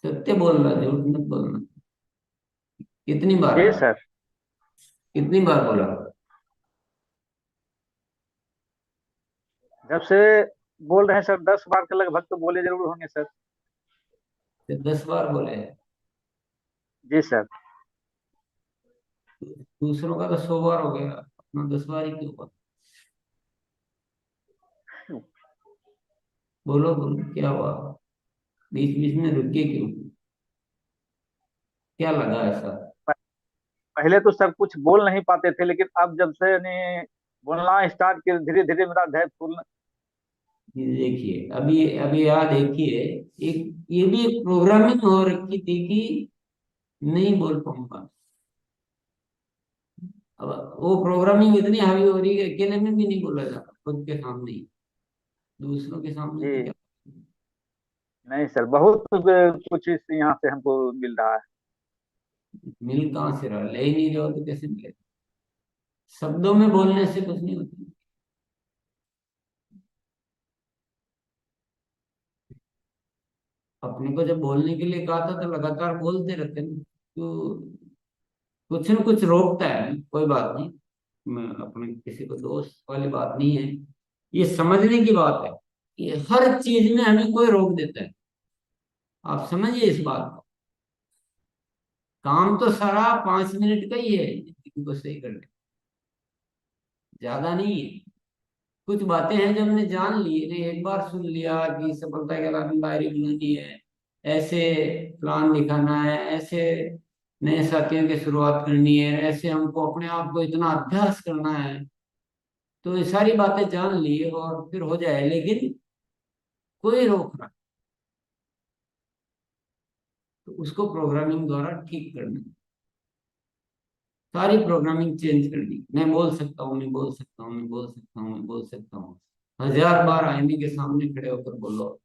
सत्य बोलना, झूठ मत बोलना। कितनी बार, जी सर। कितनी बार बोला। जब से बोल रहे हैं सर 10 बार के लगभग तो बोले जरूर होंगे सर। 10 बार बोले हैं। जी सर। दूसरों का तो 100 बार हो गया, अपना 10 बार ही क्यों हुआ। बोलो बोलो, क्या हुआ, बीच बीच में रुक के क्यों, क्या लगा ऐसा। प- पहले तो सर कुछ बोल नहीं पाते थे, लेकिन अब जब से यानी बोलना स्टार्ट किए धीरे धीरे मेरा धैर्य फूलना। ये देखिए, अभी अभी यहाँ देखिए, एक ये भी एक प्रोग्रामिंग हो रखी थी कि नहीं बोल पाऊंगा। अब वो प्रोग्रामिंग इतनी हावी हो रही है कि अकेले में भी नहीं बोला जाता, खुद के सामने ही, दूसरों के सामने तो जी। क्या। नहीं सर, बहुत कुछ इस यहाँ से हमको मिल रहा है। मिल कहाँ से रहा, ले ही नहीं रहे हो तो कैसे मिलेगा? शब्दों में बोलने से कुछ नहीं होता। अपने को जब बोलने के लिए कहा था तो लगातार बोलते रहते ना, तो कुछ न कुछ रोकता है, कोई बात नहीं। मैं अपने किसी को दोस्त वाली बात नहीं है, ये समझने की बात है। ये हर चीज में हमें कोई रोक देता है, आप समझिए इस बात को। काम तो सारा 5 मिनट का ही है जिंदगी को सही करने, ज्यादा नहीं है। कुछ बातें हैं जो हमने जान ली नहीं, एक बार सुन लिया कि सफलता के अलावा डायरी बनानी है, ऐसे प्लान दिखाना है, ऐसे नए साथियों की शुरुआत करनी है, ऐसे हमको अपने आप को इतना अभ्यास करना है। तो ये सारी बातें जान ली और फिर हो जाए, लेकिन कोई रोक रहा, तो उसको प्रोग्रामिंग द्वारा ठीक करना, सारी प्रोग्रामिंग चेंज करनी। मैं बोल सकता हूँ, मैं बोल सकता हूँ, मैं बोल सकता हूँ, मैं बोल सकता हूँ, 1000 बार आईने के सामने खड़े होकर बोलो,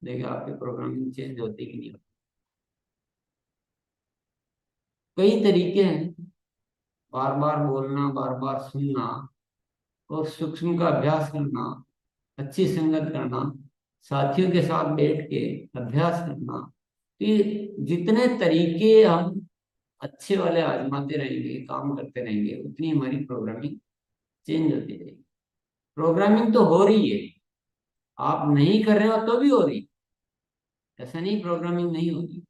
देखिए आपकी प्रोग्रामिंग चेंज होती कि नहीं होती। कई तरीके हैं, बार बार बोलना, बार बार सुनना, और सूक्ष्म का अभ्यास करना, अच्छी संगत करना, साथियों के साथ बैठ के अभ्यास करना। तो ये जितने तरीके हम अच्छे वाले आजमाते रहेंगे, काम करते रहेंगे, उतनी हमारी प्रोग्रामिंग चेंज होती रहेगी। प्रोग्रामिंग तो हो रही है, आप नहीं कर रहे हो तो भी हो रही, ऐसा नहीं प्रोग्रामिंग नहीं होती।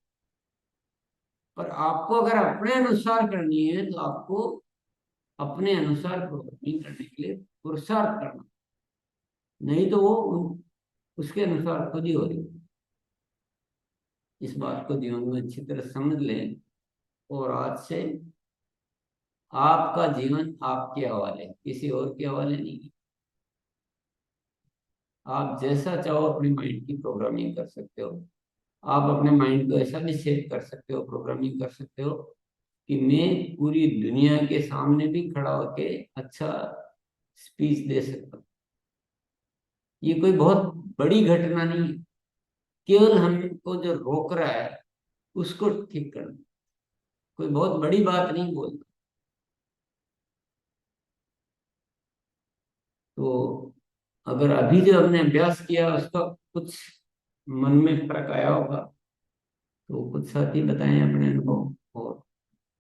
पर आपको अगर अपने अनुसार करनी है तो आपको अपने अनुसार प्रोग्रामिंग करने के लिए पुरुषार्थ करना, नहीं तो वो उसके अनुसार खुद ही हो रही है। इस बात को जीवन में अच्छी तरह समझ लें, और आज से आपका जीवन आपके हवाले, किसी और के हवाले नहीं। आप जैसा चाहो अपने माइंड की प्रोग्रामिंग कर सकते हो। आप अपने माइंड को ऐसा भी सेट कर सकते हो, प्रोग्रामिंग कर सकते हो कि मैं पूरी दुनिया के सामने भी खड़ा होके अच्छा स्पीच दे सकता हूँ। ये कोई बहुत बड़ी घटना नहीं है, केवल हमको जो रोक रहा है उसको ठीक करना, कोई बहुत बड़ी बात नहीं बोलता। तो अगर अभी जो हमने अभ्यास किया उसका कुछ मन में फर्क आया होगा, तो कुछ साथी बताएं अपने अनुभव, और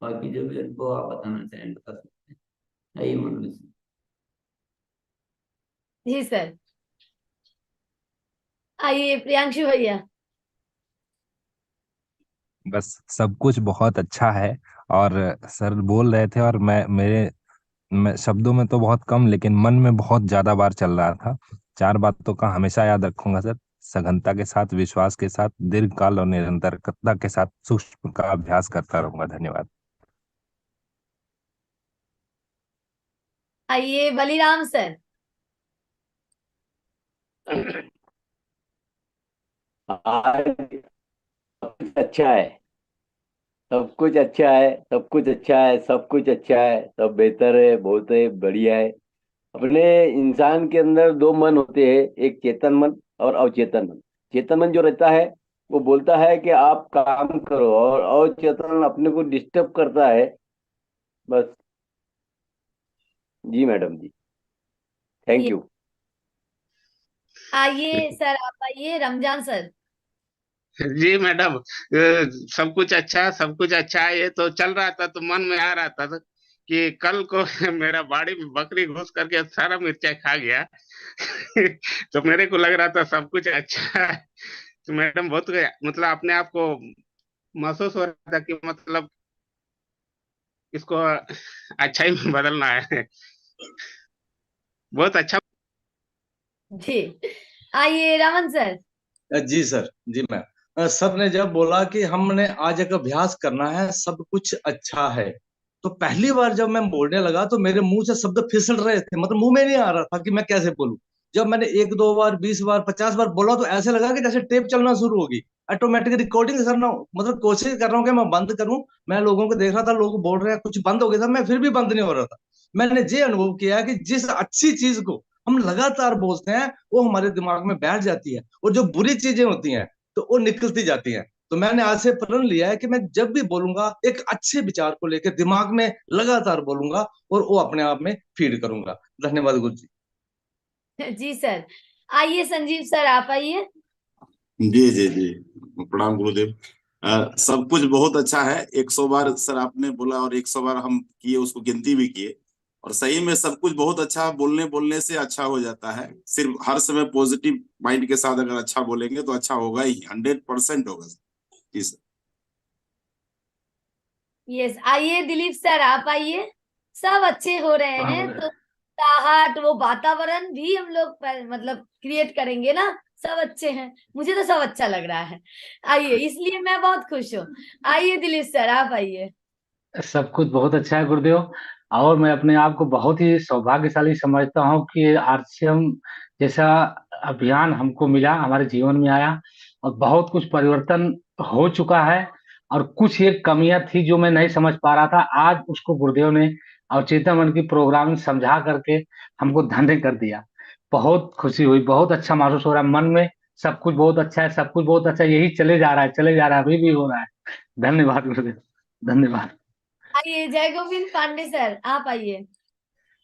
बाकी जो भी अनुभव आप बताना चाहें बता सकते हैं। आइए मनोज जी। जी सर। आइए प्रियांशु भैया। बस सब कुछ बहुत अच्छा है। और सर बोल रहे थे और मैं शब्दों में तो बहुत कम लेकिन मन में बहुत ज्यादा बार चल रहा था। 4 बातों का हमेशा याद रखूंगा सर। सघनता के साथ, विश्वास के साथ, दीर्घकाल और निरंतरता के साथ सूक्ष्म का अभ्यास करता रहूंगा। धन्यवाद। आइए बलिराम सर। आज सब कुछ अच्छा है। सब कुछ अच्छा है। सब कुछ अच्छा है। सब कुछ अच्छा है। सब बेहतर है। बहुत है, बढ़िया है। अपने इंसान के अंदर दो मन होते हैं, एक चेतन मन और अवचेतन मन। चेतन मन जो रहता है वो बोलता है कि आप काम करो, और अवचेतन अपने को डिस्टर्ब करता है। बस। जी मैडम जी। थैंक ये यू। आइए सर, आप आइए रमजान सर। जी मैडम, सब कुछ अच्छा, सब कुछ अच्छा है। ये तो चल रहा था तो मन में आ रहा था कि कल को मेरा बाड़ी में बकरी घुस करके सारा मिर्चा खा गया। तो मेरे को लग रहा था सब कुछ अच्छा है। तो मैडम बहुत मतलब अपने आप को महसूस हो रहा था कि मतलब इसको अच्छाई में बदलना है। बहुत अच्छा। जी। आइए रमन सर। जी सर। जी मैम। सर ने जब बोला कि हमने आज एक अभ्यास करना है, सब कुछ अच्छा है, तो पहली बार जब मैं बोलने लगा तो मेरे मुंह से शब्द फिसल रहे थे, मतलब मुंह में नहीं आ रहा था कि मैं कैसे बोलूं। जब मैंने 1 2 बार 20 बार 50 बार बोला तो ऐसे लगा कि जैसे टेप चलना शुरू होगी, ऑटोमेटिक रिकॉर्डिंग करना, मतलब कोशिश कर रहा हूँ कि मैं बंद करूं। मैं लोगों को देख रहा था, लोग बोल रहे हैं, कुछ बंद हो गया था, मैं फिर भी बंद नहीं हो रहा था। मैंने ये अनुभव किया कि जिस अच्छी चीज को हम लगातार बोलते हैं वो हमारे दिमाग में बैठ जाती है, और जो बुरी चीजें होती हैं तो वो निकलती जाती हैं। तो मैंने आज से प्रण लिया है कि मैं जब भी बोलूंगा एक अच्छे विचार को लेकर दिमाग में लगातार बोलूंगा और वो अपने आप में फीड करूंगा। धन्यवाद गुरु जी। जी सर। आइए संजीव सर, आप आइए। जी जी जी। प्रणाम गुरुदेव। सब कुछ बहुत अच्छा है। 100 बार सर आपने बोला और 100 बार हम किए, उसको गिनती भी किए। और सही में सब कुछ बहुत अच्छा, बोलने बोलने से अच्छा हो जाता है। सिर्फ हर समय पॉजिटिव माइंड के साथ अगर अच्छा बोलेंगे तो अच्छा होगा ही, 100% होगा सर। जी सर। यस, आइए दिलीप सर, आप आइए। सब अच्छे हो रहे हैं तो ताहट वो वातावरण भी हम लोग मतलब क्रिएट करेंगे ना। सब अच्छे हैं, मुझे तो सब अच्छा लग रहा है। आइए, इसलिए मैं बहुत खुश हूँ। आइए दिलीप सर, आप आइए। सब कुछ बहुत अच्छा है गुरुदेव। और मैं अपने आप को बहुत ही सौभाग्यशाली समझता हूँ कि आरसीएम जैसा अभियान हमको मिला, हमारे जीवन में आया और बहुत कुछ परिवर्तन हो चुका है। और कुछ एक कमियां थी जो मैं नहीं समझ पा रहा था, आज उसको गुरुदेव ने और चेतन मन की प्रोग्रामिंग समझा करके हमको धन्य कर दिया। बहुत खुशी हुई, बहुत अच्छा महसूस हो रहा है मन में। सब कुछ बहुत अच्छा है, सब कुछ बहुत अच्छा है, यही चले जा रहा है, चले जा रहा है, अभी भी हो रहा है। धन्यवाद गुरुदेव, धन्यवाद। आइए जय गोविंद पांडे सर, आप आइए।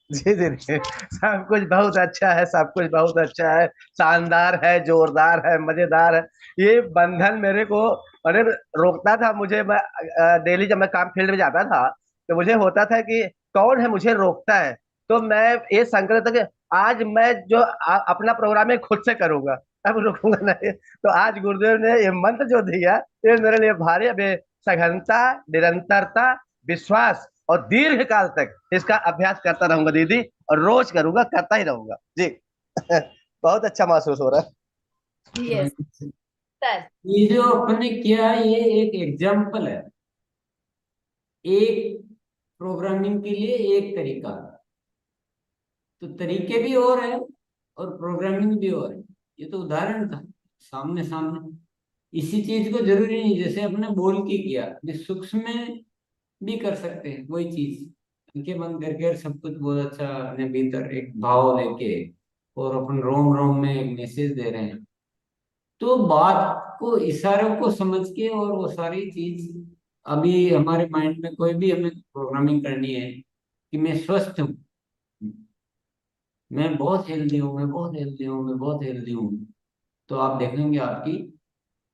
जी जी जी। सब कुछ बहुत अच्छा है, सब कुछ बहुत अच्छा है, शानदार है, जोरदार है, मजेदार है। ये बंधन मेरे को अरे रोकता था मुझे। मैं डेली जब मैं काम फील्ड में जाता था तो मुझे होता था कि कौन है मुझे रोकता है। तो मैं ये संकल्प था कि आज मैं जो अपना प्रोग्राम है खुद से करूंगा, अब रुकूंगा नहीं। तो आज गुरुदेव ने ये मंत्र जो दिया, ये मेरे लिए भारी। अब ये सघनता, निरंतरता, विश्वास और दीर्घ काल तक इसका अभ्यास करता रहूंगा दीदी, और रोज करूंगा, करता ही रहूंगा जी। बहुत अच्छा महसूस हो रहा है। Yes sir. ये जो अपने किया, ये एक एग्जाम्पल है। एक प्रोग्रामिंग के लिए एक तरीका, तो तरीके भी और है और प्रोग्रामिंग भी और है। ये तो उदाहरण था, सामने सामने। इसी चीज को जरूरी नहीं जैसे अपने बोल के किया, ये सूक्ष्म में भी कर सकते हैं वही चीज। आंखें बंद करके और सब कुछ बहुत अच्छा अपने भीतर एक भाव लेके और अपन रोम रोम में एक मैसेज दे रहे हैं, तो बात को इशारों को समझ के और वो सारी चीज अभी हमारे माइंड में कोई भी हमें प्रोग्रामिंग करनी है कि मैं स्वस्थ हूँ, मैं बहुत हेल्दी हूँ, मैं बहुत हेल्दी हूँ, मैं बहुत हेल्दी हूँ, तो आप देखेंगे आपकी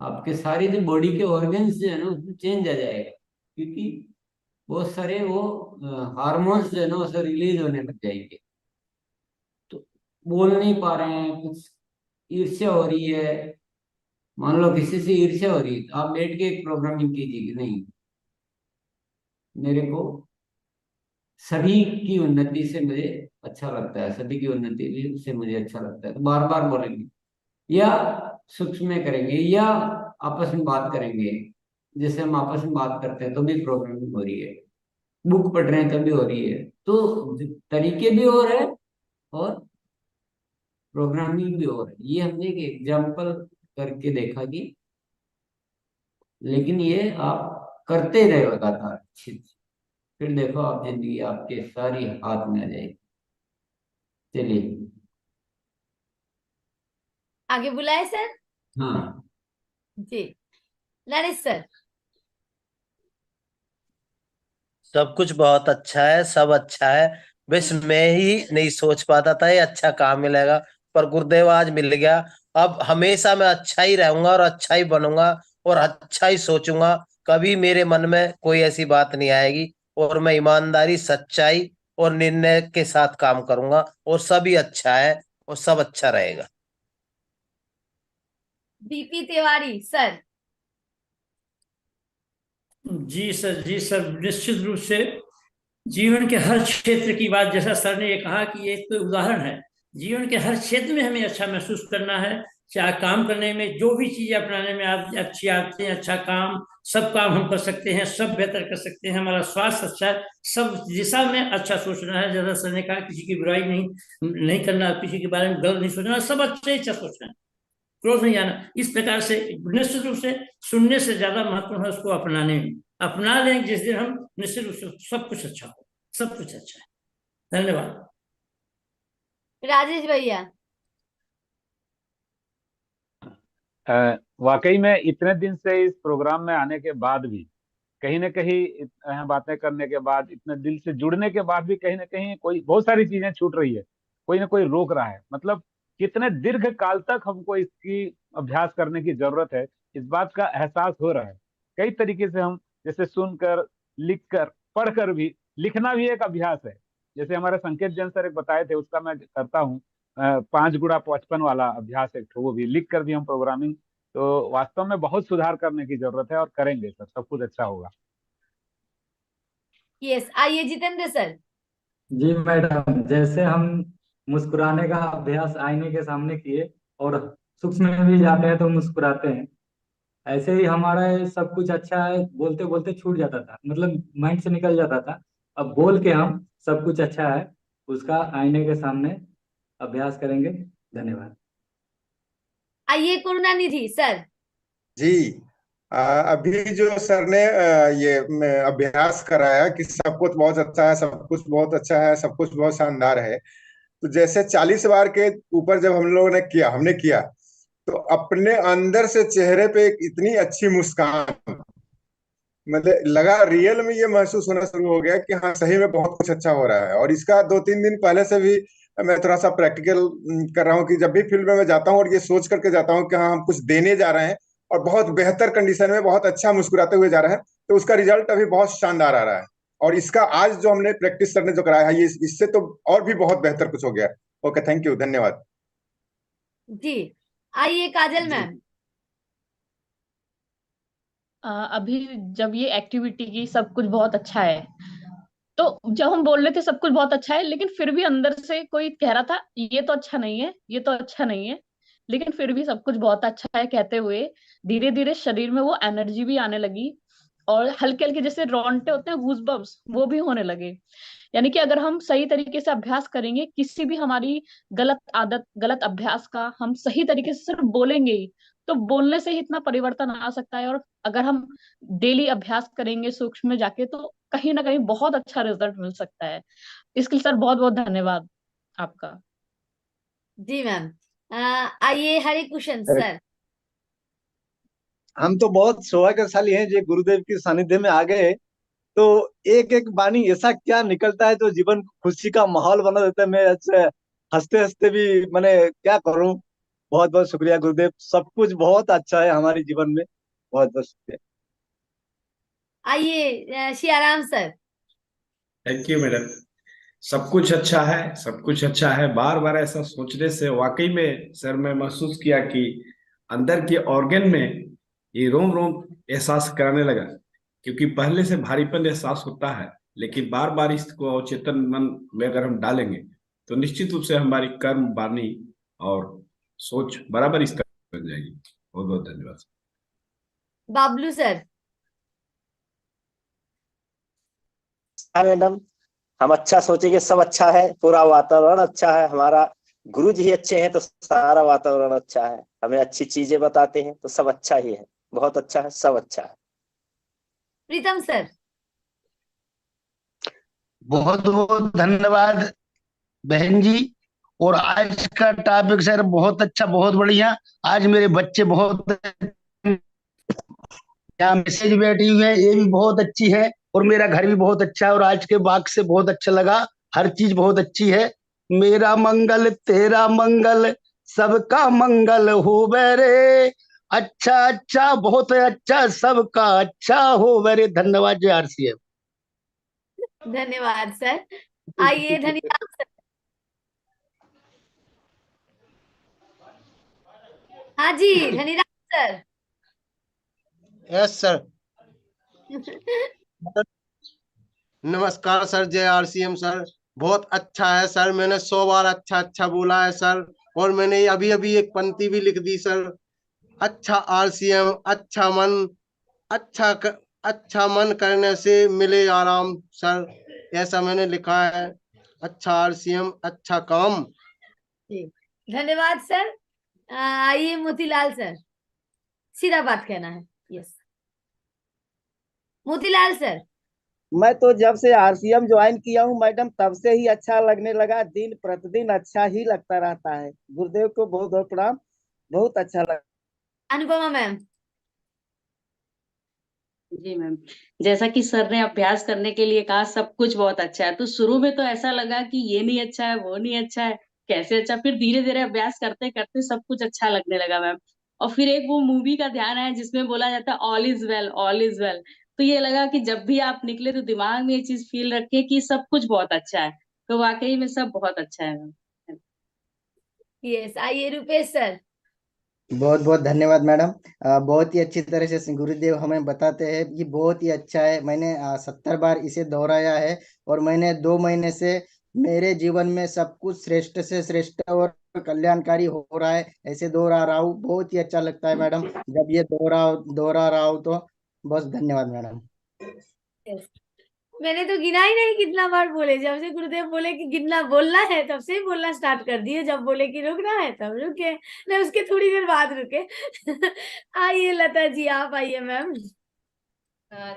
आपके सारे जो बॉडी के ऑर्गन्स जो है ना उसमें चेंज आ जाएगा, क्योंकि बहुत सारे वो हार्मोन्स जो है ना उसे रिलीज होने लग जाएंगे। तो बोल नहीं पा रहे हैं, कुछ ईर्ष्या हो रही है, मान लो किसी से ईर्ष्या हो रही है, तो आप बैठ के एक प्रोग्रामिंग कीजिए कि नहीं, मेरे को सभी की उन्नति से मुझे अच्छा लगता है, सभी की उन्नति से मुझे अच्छा लगता है, तो बार बार बोलेंगे। या सूक्ष्म में करेंगे या आपस में बात करेंगे, जैसे हम आपस में बात करते हैं तो भी प्रोग्रामिंग हो रही है, बुक पढ़ रहे हैं तभी हो रही है। तो तरीके भी और है और प्रोग्रामिंग भी और है। ये हमने एक एग्जाम्पल करके देखा कि, लेकिन ये आप करते रहे लगातार अच्छे से, फिर देखो आप जिंदगी आपके सारी हाथ में आ जाएगी। चलिए आगे बुलाए सर। हाँ। जी नरेश सर। सब कुछ बहुत अच्छा है, सब अच्छा है। बस मैं ही नहीं सोच पाता था ये अच्छा काम मिलेगा, पर गुरुदेव आज मिल गया। अब हमेशा मैं अच्छा ही रहूंगा और अच्छा ही बनूंगा और अच्छा ही सोचूंगा। कभी मेरे मन में कोई ऐसी बात नहीं आएगी और मैं ईमानदारी, सच्चाई और निर्णय के साथ काम करूंगा और सभी अच्छा है और सब अच्छा रहेगा। BP Tiwari sir. जी सर, जी सर, निश्चित रूप से जीवन के हर क्षेत्र की बात, जैसा सर ने ये कहा कि ये एक तो उदाहरण है। जीवन के हर क्षेत्र में हमें अच्छा महसूस करना है, चाहे काम करने में जो भी चीजें अपनाने में अच्छी आती हैं, अच्छा काम, सब काम हम कर सकते हैं, सब बेहतर कर सकते हैं, हमारा स्वास्थ्य अच्छा है, सब दिशा में अच्छा सोचना है। जैसा सर ने कहा, किसी की बुराई नहीं करना, किसी के बारे में गलत नहीं सोचना, सब अच्छा ही अच्छा सोचना है, क्रोध नहीं आना। इस प्रकार से निश्चित रूप से सुनने से ज्यादा महत्व है उसको अपनाने में। अपना लें जिस दिन हम, निश्चित रूप से सब कुछ अच्छा हो, सब कुछ अच्छा है। धन्यवाद। राजेश भैया। वाकई में इतने दिन से इस प्रोग्राम में आने के बाद भी, कहीं ना कहीं बातें करने के बाद, इतने दिल से जुड़ने के बाद भी कहीं ना कहीं कोई बहुत सारी चीजें छूट रही है, कोई ना कोई रोक रहा है। मतलब कितने दीर्घ काल तक हमको इसकी अभ्यास करने की जरूरत है, इस बात का एहसास हो रहा है। कई तरीके से हम, जैसे सुनकर, लिखकर, पढ़कर भी, लिखना भी एक अभ्यास है। जैसे हमारे संकेत जैन सर एक बताए थे, उसका मैं करता हूँ 5x55 वाला अभ्यास, एक ठो, वो भी लिख कर भी हम प्रोग्रामिंग। तो वास्तव में बहुत सुधार करने की जरूरत है, और करेंगे सर, सब कुछ अच्छा होगा। यस, आइए जितेंद्र सर। जी मैडम, जैसे हम मुस्कुराने का अभ्यास आईने के सामने किए और सूक्ष्म में भी जाते हैं तो मुस्कुराते हैं, ऐसे ही हमारा ये सब कुछ अच्छा है बोलते बोलते छूट जाता था, मतलब माइंड से निकल जाता था। अब बोल के हम सब कुछ अच्छा है उसका आईने के सामने अभ्यास करेंगे। धन्यवाद। आइए करुणानिधि सर। जी, अभी जो सर ने ये अभ्यास कराया कि सब कुछ बहुत अच्छा है, सब कुछ बहुत अच्छा है, सब कुछ बहुत शानदार है, तो जैसे 40 बार के ऊपर जब हम लोगों ने किया, हमने किया, तो अपने अंदर से चेहरे पे एक इतनी अच्छी मुस्कान, मतलब लगा रियल में ये महसूस होना शुरू हो गया कि हाँ सही में बहुत कुछ अच्छा हो रहा है। और इसका 2-3 दिन पहले से भी मैं थोड़ा सा प्रैक्टिकल कर रहा हूँ कि जब भी फील्ड में मैं जाता हूँ और ये सोच करके जाता हूँ कि हाँ हम कुछ देने जा रहे हैं और बहुत बेहतर कंडीशन में बहुत अच्छा मुस्कुराते हुए जा रहे हैं, तो उसका रिजल्ट अभी बहुत शानदार आ रहा है। और इसका आज जो हमने प्रैक्टिस करने जो कराया है, ये इससे तो और भी बहुत बेहतर कुछ हो गया। ओके, थैंक यू, धन्यवाद जी। आइए काजल मैम। अभी जब ये एक्टिविटी की सब कुछ बहुत अच्छा है, तो जब हम बोल रहे थे सब कुछ बहुत अच्छा है, लेकिन फिर भी अंदर से कोई कह रहा था ये तो अच्छा नहीं है, ये तो अच्छा नहीं है, लेकिन फिर भी सब कुछ बहुत अच्छा है कहते हुए धीरे धीरे शरीर में वो एनर्जी भी आने लगी, और हल्के हल्के जैसे रोंगटे होते हैं, गूज बम्स, वो भी होने लगे। यानी कि अगर हम सही तरीके से अभ्यास करेंगे, किसी भी हमारी गलत आदत, गलत अभ्यास का हम सही तरीके से सिर्फ बोलेंगे ही, तो बोलने से ही इतना परिवर्तन आ सकता है। और अगर हम डेली अभ्यास करेंगे सूक्ष्म में जाके, तो कहीं ना कहीं बहुत अच्छा रिजल्ट मिल सकता है। इसके लिए सर बहुत बहुत धन्यवाद आपका। जी मैम। आइए हरे कृष्ण सर। हम तो बहुत सौभाग्यशाली हैं जो गुरुदेव के सानिध्य में आ गए। तो एक एक वाणी ऐसा क्या निकलता है जो जीवन को खुशी का माहौल बना देता है। मैं ऐसे हंसते हंसते भी मैंने क्या करूं। बहुत बहुत शुक्रिया गुरुदेव, सब कुछ बहुत अच्छा है हमारे जीवन में। बहुत बहुत शुक्रिया। आइए Siyaram sir. Thank you madam. सब कुछ अच्छा है, सब कुछ अच्छा है, बार बार ऐसा सोचने से वाकई में सर मैं महसूस किया कि अंदर के ऑर्गन में ये रोम रोम एहसास कराने लगा। क्योंकि पहले से भारीपन एहसास होता है, लेकिन बार बार इसको अवचेतन मन में अगर हम डालेंगे तो निश्चित रूप से हमारी कर्म, वाणी और सोच बराबर इस तरह बन जाएगी। बहुत बहुत धन्यवाद। बाबलू सर। हाँ मैडम, हम अच्छा सोचेंगे सब अच्छा है, पूरा वातावरण अच्छा है, हमारा गुरु जी अच्छे हैं तो सारा वातावरण अच्छा है, हमें अच्छी चीजें बताते हैं तो सब अच्छा ही है, बहुत अच्छा है, सब अच्छा है। प्रीतम सर। बहुत बहुत धन्यवाद बहन जी। और आज का टॉपिक सर बहुत अच्छा, बहुत बढ़िया। आज मेरे बच्चे बहुत, यहाँ मैसेज बैठी हुई है, ये भी बहुत अच्छी है, और मेरा घर भी बहुत अच्छा है, और आज के वाक्य से बहुत अच्छा लगा। हर चीज बहुत अच्छी है। मेरा मंगल तेरा मंगल, सबका मंगल हो रे। अच्छा अच्छा, बहुत अच्छा, सबका अच्छा हो रे। धन्यवाद जय आरसीएम। धन्यवाद सर। आइए धन्यवाद सर। हाँ जी धन्यवाद सर। Yes sir. नमस्कार सर, जय आरसीएम सर। बहुत अच्छा है सर, मैंने 100 बार अच्छा अच्छा बोला है सर, और मैंने अभी अभी एक पंक्ति भी लिख दी सर। अच्छा आरसीएम, अच्छा मन, अच्छा मन करने से मिले आराम सर, ऐसा मैंने लिखा है। अच्छा आरसीएम, अच्छा काम। धन्यवाद सर। आइए मोतीलाल सर, सीधा बात कहना है। Yes Motilal sir. मैं तो जब से आरसीएम ज्वाइन किया हूँ मैडम, तब से ही अच्छा लगने लगा, दिन प्रतिदिन अच्छा ही लगता रहता है। गुरुदेव को बहुत बहुत प्रणाम, बहुत अच्छा लगा। अनुपमा मैम। जी मैम, जैसा कि सर ने अभ्यास करने के लिए कहा सब कुछ बहुत अच्छा है, तो शुरू में तो ऐसा लगा कि ये नहीं अच्छा है, वो नहीं अच्छा है, कैसे अच्छा, फिर धीरे धीरे अभ्यास करते करते सब कुछ अच्छा लगने लगा मैम। और फिर एक वो मूवी का ध्यान है जिसमें बोला जाता है all is well, all is well. तो ये लगा कि जब भी आप निकले तो दिमाग में ये चीज फील रखे कि सब कुछ बहुत अच्छा है, तो वाकई में सब बहुत अच्छा है मैम। यस, आइए रुपेश सर। बहुत बहुत धन्यवाद मैडम। बहुत ही अच्छी तरह से गुरुदेव हमें बताते हैं कि बहुत ही अच्छा है। मैंने 70 बार इसे दोहराया है और मैंने 2 महीने से मेरे जीवन में सब कुछ श्रेष्ठ से श्रेष्ठ और कल्याणकारी हो रहा है ऐसे दोहरा रहा हूँ। बहुत ही अच्छा लगता है मैडम जब ये दोहरा रहा हूँ। तो बस धन्यवाद मैडम। Yes. मैंने तो गिना ही नहीं कितना बार बोले। जब से गुरुदेव बोले कि गिनना बोलना है तब से ही बोलना स्टार्ट कर दिए। जब बोले कि रुकना है तब रुके, नहीं उसके थोड़ी देर बाद रुके। आइए लता जी, आप आइए मैम।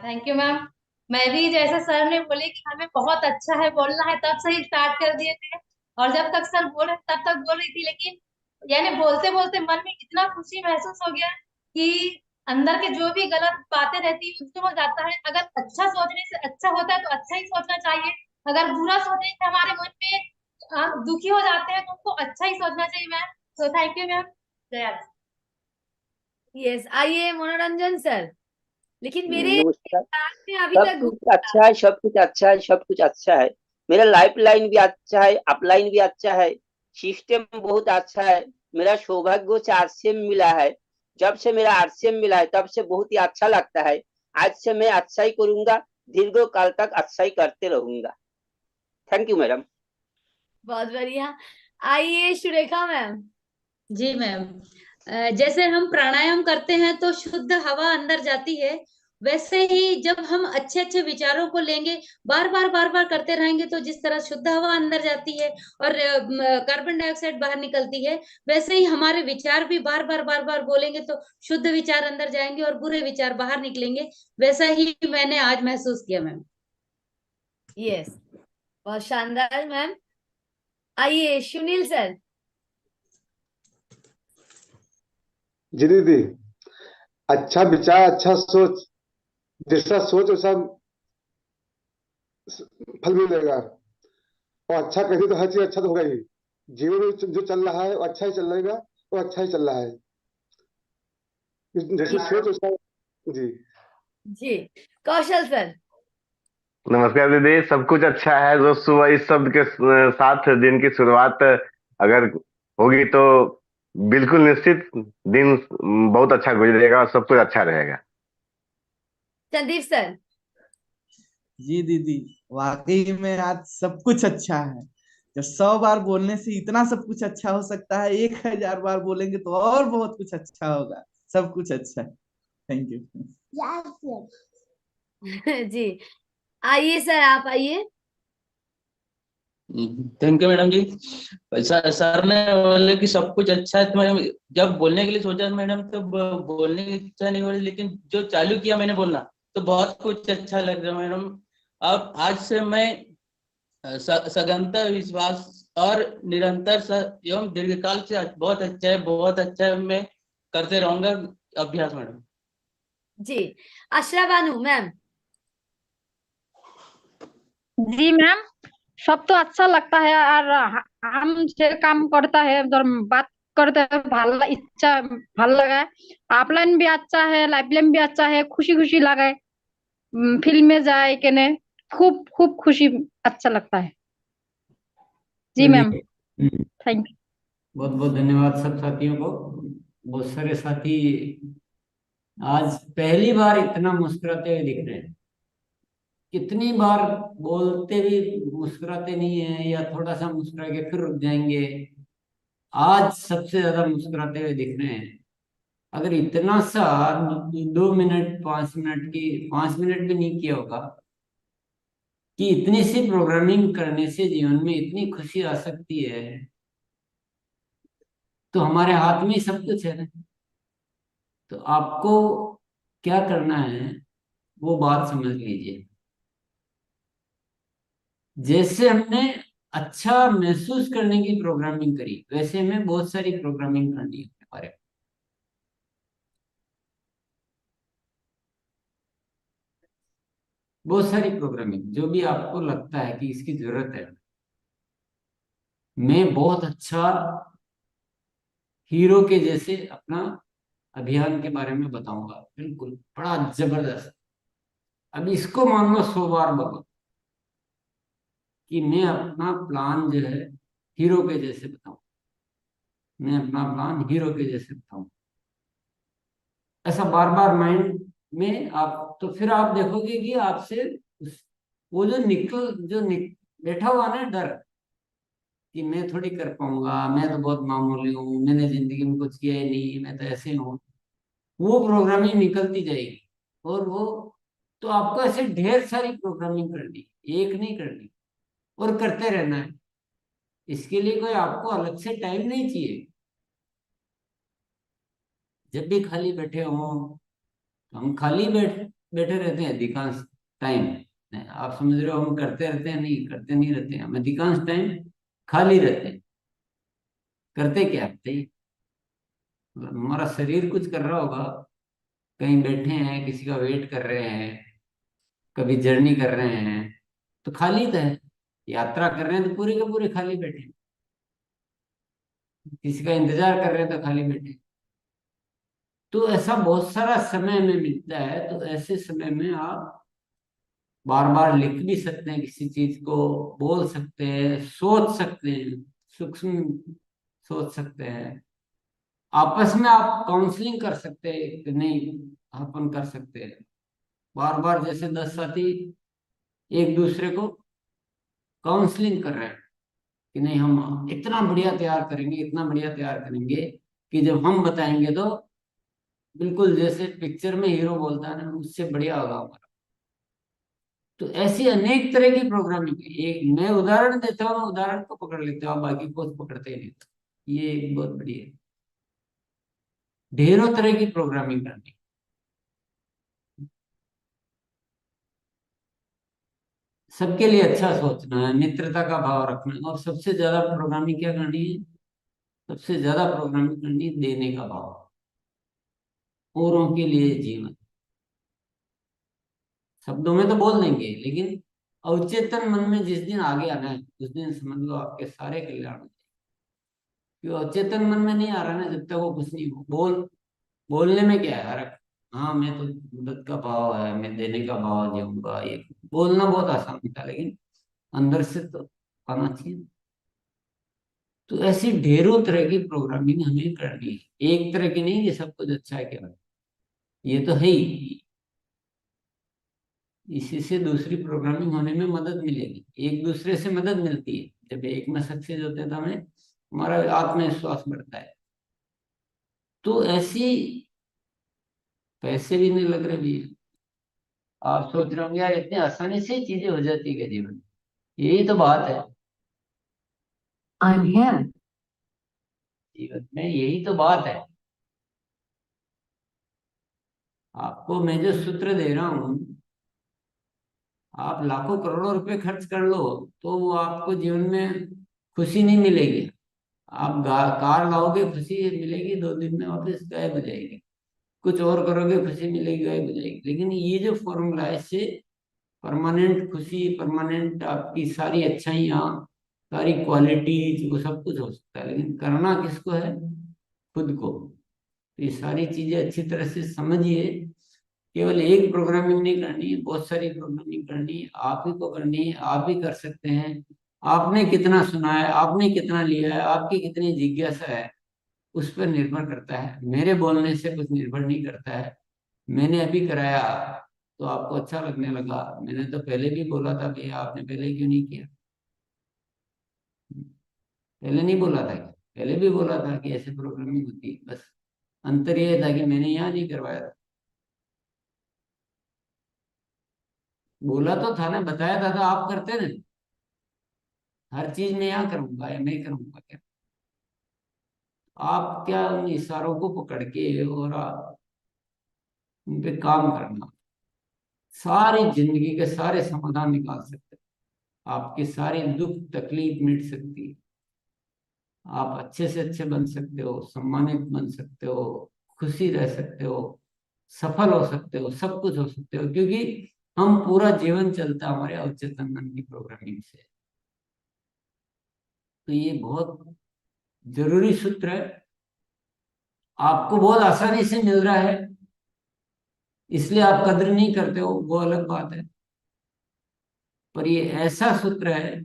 Thank you ma'am. मैं भी जैसे सर ने बोले कि हमें बहुत अच्छा है बोलना है तब से ही स्टार्ट कर दिए थे, और जब तक सर बोल रहे तब तक बोल रही थी, लेकिन यानी बोलते बोलते मन में इतना खुशी महसूस हो गया कि अंदर के जो भी गलत बातें रहती है उससे हो जाता है। अगर अच्छा सोचने से अच्छा होता है तो अच्छा ही सोचना चाहिए, अगर बुरा सोचने से हमारे मन में दुखी हो जाते हैं तो उनको अच्छा ही सोचना चाहिए मैम। तो थैंक यू मैम। जय। यस, आइए मनोरंजन सर। लेकिन मेरे नमस्कार। दिमाग में अभी सब तक कुछ अच्छा है, सब कुछ अच्छा है, सब कुछ अच्छा है। मेरा लाइफ लाइन भी अच्छा है, अपलाइन भी अच्छा है, सिस्टम बहुत अच्छा है। मेरा सौभाग्य से आरसीएम मिला है। जब से मेरा आरसीएम मिला है तब से बहुत ही अच्छा लगता है। आज से मैं अच्छा ही करूंगा, दीर्घ काल तक अच्छा ही करते रहूंगा। Thank you madam. बहुत बढ़िया। आइए सुरेखा मैम। जी मैम, जैसे हम प्राणायाम करते हैं तो शुद्ध हवा अंदर जाती है, वैसे ही जब हम अच्छे अच्छे विचारों को लेंगे, बार बार करते रहेंगे तो जिस तरह शुद्ध हवा अंदर जाती है और कार्बन डाइऑक्साइड बाहर निकलती है, वैसे ही हमारे विचार भी बार बार बोलेंगे तो शुद्ध विचार अंदर जाएंगे और बुरे विचार बाहर निकलेंगे। वैसा ही मैंने आज महसूस किया मैम। यस, बहुत शानदार मैम। आइए सुनील सर। जी दीदी, अच्छा विचार, अच्छा सोच, जैसा सोच वैसा फल मिलेगा। और अच्छा करिए तो हर चीज अच्छा तो होगा ही। जीवन में जो चल रहा है वो अच्छा ही चल रहेगा, वो अच्छा ही चल रहा है। जैसे सोच वैसा। जी जी कौशल सर। नमस्कार दीदी, सब कुछ अच्छा है। रोज सुबह इस शब्द के साथ दिन की शुरुआत अगर होगी तो बिल्कुल निश्चित दिन बहुत अच्छा गुजरेगा और सब कुछ अच्छा रहेगा। संदीप सर। जी दीदी, वाकई में आज सब कुछ अच्छा है। जब 100 बार बोलने से इतना सब कुछ अच्छा हो सकता है, 1000 बार बोलेंगे तो और बहुत कुछ अच्छा होगा। सब कुछ अच्छा है। Thank you. जी आइए सर, आप आइए। Thank you madam ji. Sir ने बोले कि सब कुछ अच्छा है, तो मैडम जब बोलने के लिए सोचा मैडम तो बोलने की इच्छा नहीं हो रही, लेकिन जो चालू किया मैंने बोलना तो बहुत कुछ अच्छा लग रहा है मैडम। अब आज से मैं सघनता, विश्वास और निरंतर एवं दीर्घकाल से बहुत अच्छा है, बहुत अच्छा है, मैं करते रहूंगा अभ्यास मैडम। जी आशरा बानू मैम। जी मैम, सब तो अच्छा लगता है और हम যে काम करता है उधर बात करते हैं ভালো इच्छा ভালো लगा है। ऑफलाइन भी अच्छा है, लाइफलाइन भी अच्छा है, खुशी खुशी लगा है। फिल्म में जाए केने खूब खूब खुशी अच्छा लगता है। जी मैम, चलिए, थैंक यू। बहुत बहुत धन्यवाद सब साथियों को। बहुत सारे साथी आज पहली बार इतना मुस्कुराते हुए दिख रहे हैं। कितनी बार बोलते भी मुस्कुराते नहीं है या थोड़ा सा मुस्कुरा के फिर रुक जाएंगे। आज सबसे ज्यादा मुस्कुराते हुए दिख रहे हैं। अगर इतना सा 2 मिनट 5 मिनट की 5 मिनट भी नहीं किया होगा कि इतनी सी प्रोग्रामिंग करने से जीवन में इतनी खुशी आ सकती है, तो हमारे हाथ में ही सब कुछ है ना। तो आपको क्या करना है वो बात समझ लीजिए। जैसे हमने अच्छा महसूस करने की प्रोग्रामिंग करी, वैसे हमें बहुत सारी प्रोग्रामिंग करनी है हमारे। बहुत सारी प्रोग्रामिंग जो भी आपको लगता है कि इसकी जरूरत है। मैं बहुत अच्छा हीरो के जैसे अपना अभियान के बारे में बताऊंगा, बिल्कुल बड़ा जबरदस्त। अब इसको मान लो 100 बार बोलो कि मैं अपना प्लान जो है हीरो के जैसे बताऊं, मैं अपना प्लान हीरो के जैसे बताऊं, ऐसा बार बार माइंड में आप, तो फिर आप देखोगे कि आपसे वो बैठा हुआ ना डर कि मैं थोड़ी कर पाऊंगा, मैं तो बहुत मामूली हूँ, मैंने जिंदगी में कुछ किया ही नहीं, मैं तो ऐसे हूँ, वो प्रोग्रामिंग निकलती जाएगी। और वो तो आपको ऐसे ढेर सारी प्रोग्रामिंग करनी, एक नहीं करनी, और करते रहना है। इसके लिए कोई आपको अलग से टाइम नहीं चाहिए। जब भी खाली बैठे हों, हम खाली बैठे रहते हैं अधिकांश टाइम। आप समझ रहे हो हम करते रहते हैं? नहीं, करते नहीं रहते हैं, हम अधिकांश टाइम खाली रहते हैं। करते क्या है? हमारा शरीर कुछ कर रहा होगा, कहीं बैठे हैं, किसी का वेट कर रहे हैं, कभी जर्नी कर रहे हैं, तो खाली तो है। यात्रा कर रहे हैं तो पूरे के पूरे खाली बैठे हैं। किसी का इंतजार कर रहे हैं तो खाली बैठे हैं। तो ऐसा बहुत सारा समय में मिलता है, तो ऐसे समय में आप बार बार लिख भी सकते हैं, किसी चीज को बोल सकते हैं, सोच सकते हैं, सूक्ष्म सोच सकते हैं। आपस में आप काउंसलिंग कर सकते हैं कि नहीं, अपन कर सकते हैं। बार बार जैसे 10 साथी एक दूसरे को काउंसलिंग कर रहे हैं कि नहीं हम इतना बढ़िया तैयार करेंगे, इतना बढ़िया तैयार करेंगे कि जब हम बताएंगे तो बिल्कुल जैसे पिक्चर में हीरो बोलता है ना, उससे बढ़िया होगा हमारा। तो ऐसी अनेक तरह की प्रोग्रामिंग है। एक मैं उदाहरण देता हूँ, उदाहरण को पकड़ लेते हो, बाकी को पकड़ते ही नहीं। ये एक बहुत बढ़िया है। ढेरों तरह की प्रोग्रामिंग करनी, सबके लिए अच्छा सोचना है, मित्रता का भाव रखना है, और सबसे ज्यादा प्रोग्रामिंग क्या करनी है? सबसे ज्यादा प्रोग्रामिंग करनी है देने का भाव, औरों के लिए जीवन। शब्दों में तो बोल देंगे, लेकिन अवचेतन मन में जिस दिन आगे आना है, उस दिन समझ लो आपके सारे कल्याण हो जाएंगे। क्यों अवचेतन मन में नहीं आ रहा ना, जब तक वो कुछ नहीं हो। बोलने में क्या है हरक? हाँ मैं तो मदद का भाव है, मैं देने का भाव जीऊंगा, ये बोलना बहुत आसान होता है, लेकिन अंदर से तो आना चाहिए। तो ऐसी ढेरों तरह की प्रोग्रामिंग हमें करनी है, एक तरह की नहीं कि सब कुछ अच्छा है केवल, ये तो है ही। इसी से दूसरी प्रोग्रामिंग होने में मदद मिलेगी, एक दूसरे से मदद मिलती है। जब एक में सक्सेस होते हैं तो हमें हमारा आत्मविश्वास बढ़ता है। तो ऐसी पैसे भी नहीं लग रहे भी। आप सोच रहे होंगे यार इतनी आसानी से चीजें हो जाती है जीवन में। यही तो बात है, जीवन में यही तो बात है। आपको मैं जो सूत्र दे रहा हूं, आप लाखों करोड़ों रुपए खर्च कर लो तो वो आपको जीवन में खुशी नहीं मिलेगी। आप कार लाओगे, खुशी मिलेगी, 2 दिन में वापस गायब हो जाएगी। कुछ और करोगे, खुशी मिलेगी, गायब हो जाएगी। लेकिन ये जो फॉर्मूला है, इससे परमानेंट खुशी, परमानेंट आपकी सारी अच्छाइयाँ, सारी क्वालिटी, वो सब कुछ हो सकता है। लेकिन करना किसको है? खुद को। तो ये सारी चीजें अच्छी तरह से समझिए। केवल एक प्रोग्रामिंग नहीं करनी है, बहुत सारी प्रोग्रामिंग करनी है, आप ही को करनी है, आप ही कर सकते हैं। आपने कितना सुना है, आपने कितना लिया है, आपकी कितनी जिज्ञासा है, उस पर निर्भर करता है। मेरे बोलने से कुछ निर्भर नहीं करता है। मैंने अभी कराया तो आपको अच्छा लगने लगा, मैंने तो पहले भी बोला था भैया, आपने पहले क्यों नहीं किया? पहले नहीं बोला था क्या? पहले भी बोला था कि ऐसे प्रोग्रामिंग होती है, बस अंतर ये था कि मैंने यहाँ नहीं करवाया था। बोला तो था ना, बताया था, आप करते ना। हर चीज मैं यहाँ करूंगा या मैं करूंगा क्या? आप क्या उन इशारों को पकड़ के और आप उन पे काम करना, सारी जिंदगी के सारे समाधान निकाल सकते हैं। आपके सारे दुख तकलीफ मिट सकती है। आप अच्छे से अच्छे बन सकते हो, सम्मानित बन सकते हो, खुशी रह सकते हो, सफल हो सकते हो, सब कुछ हो सकते हो। क्योंकि हम पूरा जीवन चलता हमारे अवचेतन मन की प्रोग्रामिंग से। तो ये बहुत जरूरी सूत्र है, आपको बहुत आसानी से मिल रहा है इसलिए आप कदर नहीं करते हो, वो अलग बात है। पर ये ऐसा सूत्र है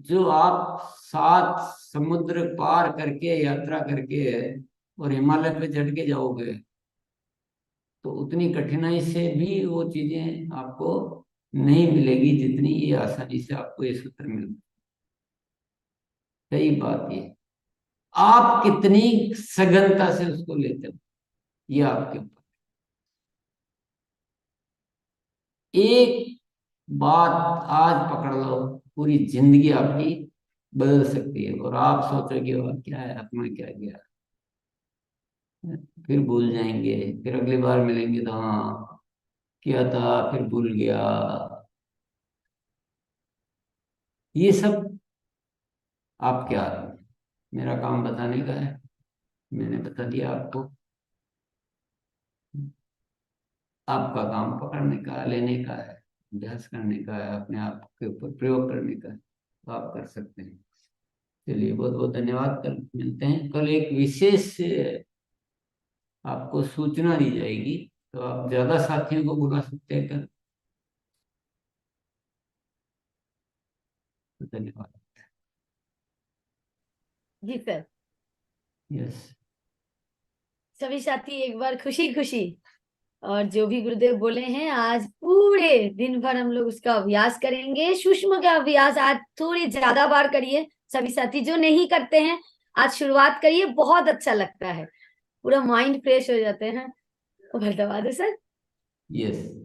जो आप 7 समुद्र पार करके यात्रा करके और हिमालय पे चढ़ के जाओगे तो उतनी कठिनाई से भी वो चीजें आपको नहीं मिलेगी जितनी ये आसानी से आपको ये सूत्र मिलता। सही बात ये, आप कितनी सघनता से उसको लेते हो ये आपके ऊपर। एक बात आज पकड़ लो, पूरी जिंदगी आपकी बदल सकती है। और आप सोचोगे वाह क्या है, अपना क्या गया, फिर भूल जाएंगे, फिर अगली बार मिलेंगे तो हाँ किया था, फिर भूल गया। ये सब आपके हाथ में, मेरा काम बताने का है, मैंने बता दिया आपको। आपका काम पकड़ने का, लेने का है, अभ्यास करने का है, अपने आप के ऊपर प्रयोग करने का है, तो आप कर सकते हैं। चलिए बहुत बहुत धन्यवाद, कल मिलते हैं। कल एक विशेष आपको सूचना दी जाएगी, तो आप ज्यादा साथियों को बुला सकते हैं कल। धन्यवाद। जी सर। यस। सभी साथी एक बार खुशी खुशी, और जो भी गुरुदेव बोले हैं आज पूरे दिन भर हम लोग उसका अभ्यास करेंगे। सूक्ष्म का अभ्यास आज थोड़ी ज्यादा बार करिए सभी साथी, जो नहीं करते हैं आज शुरुआत करिए, बहुत अच्छा लगता है, पूरा माइंड फ्रेश हो जाते हैं। धन्यवाद सर। यस।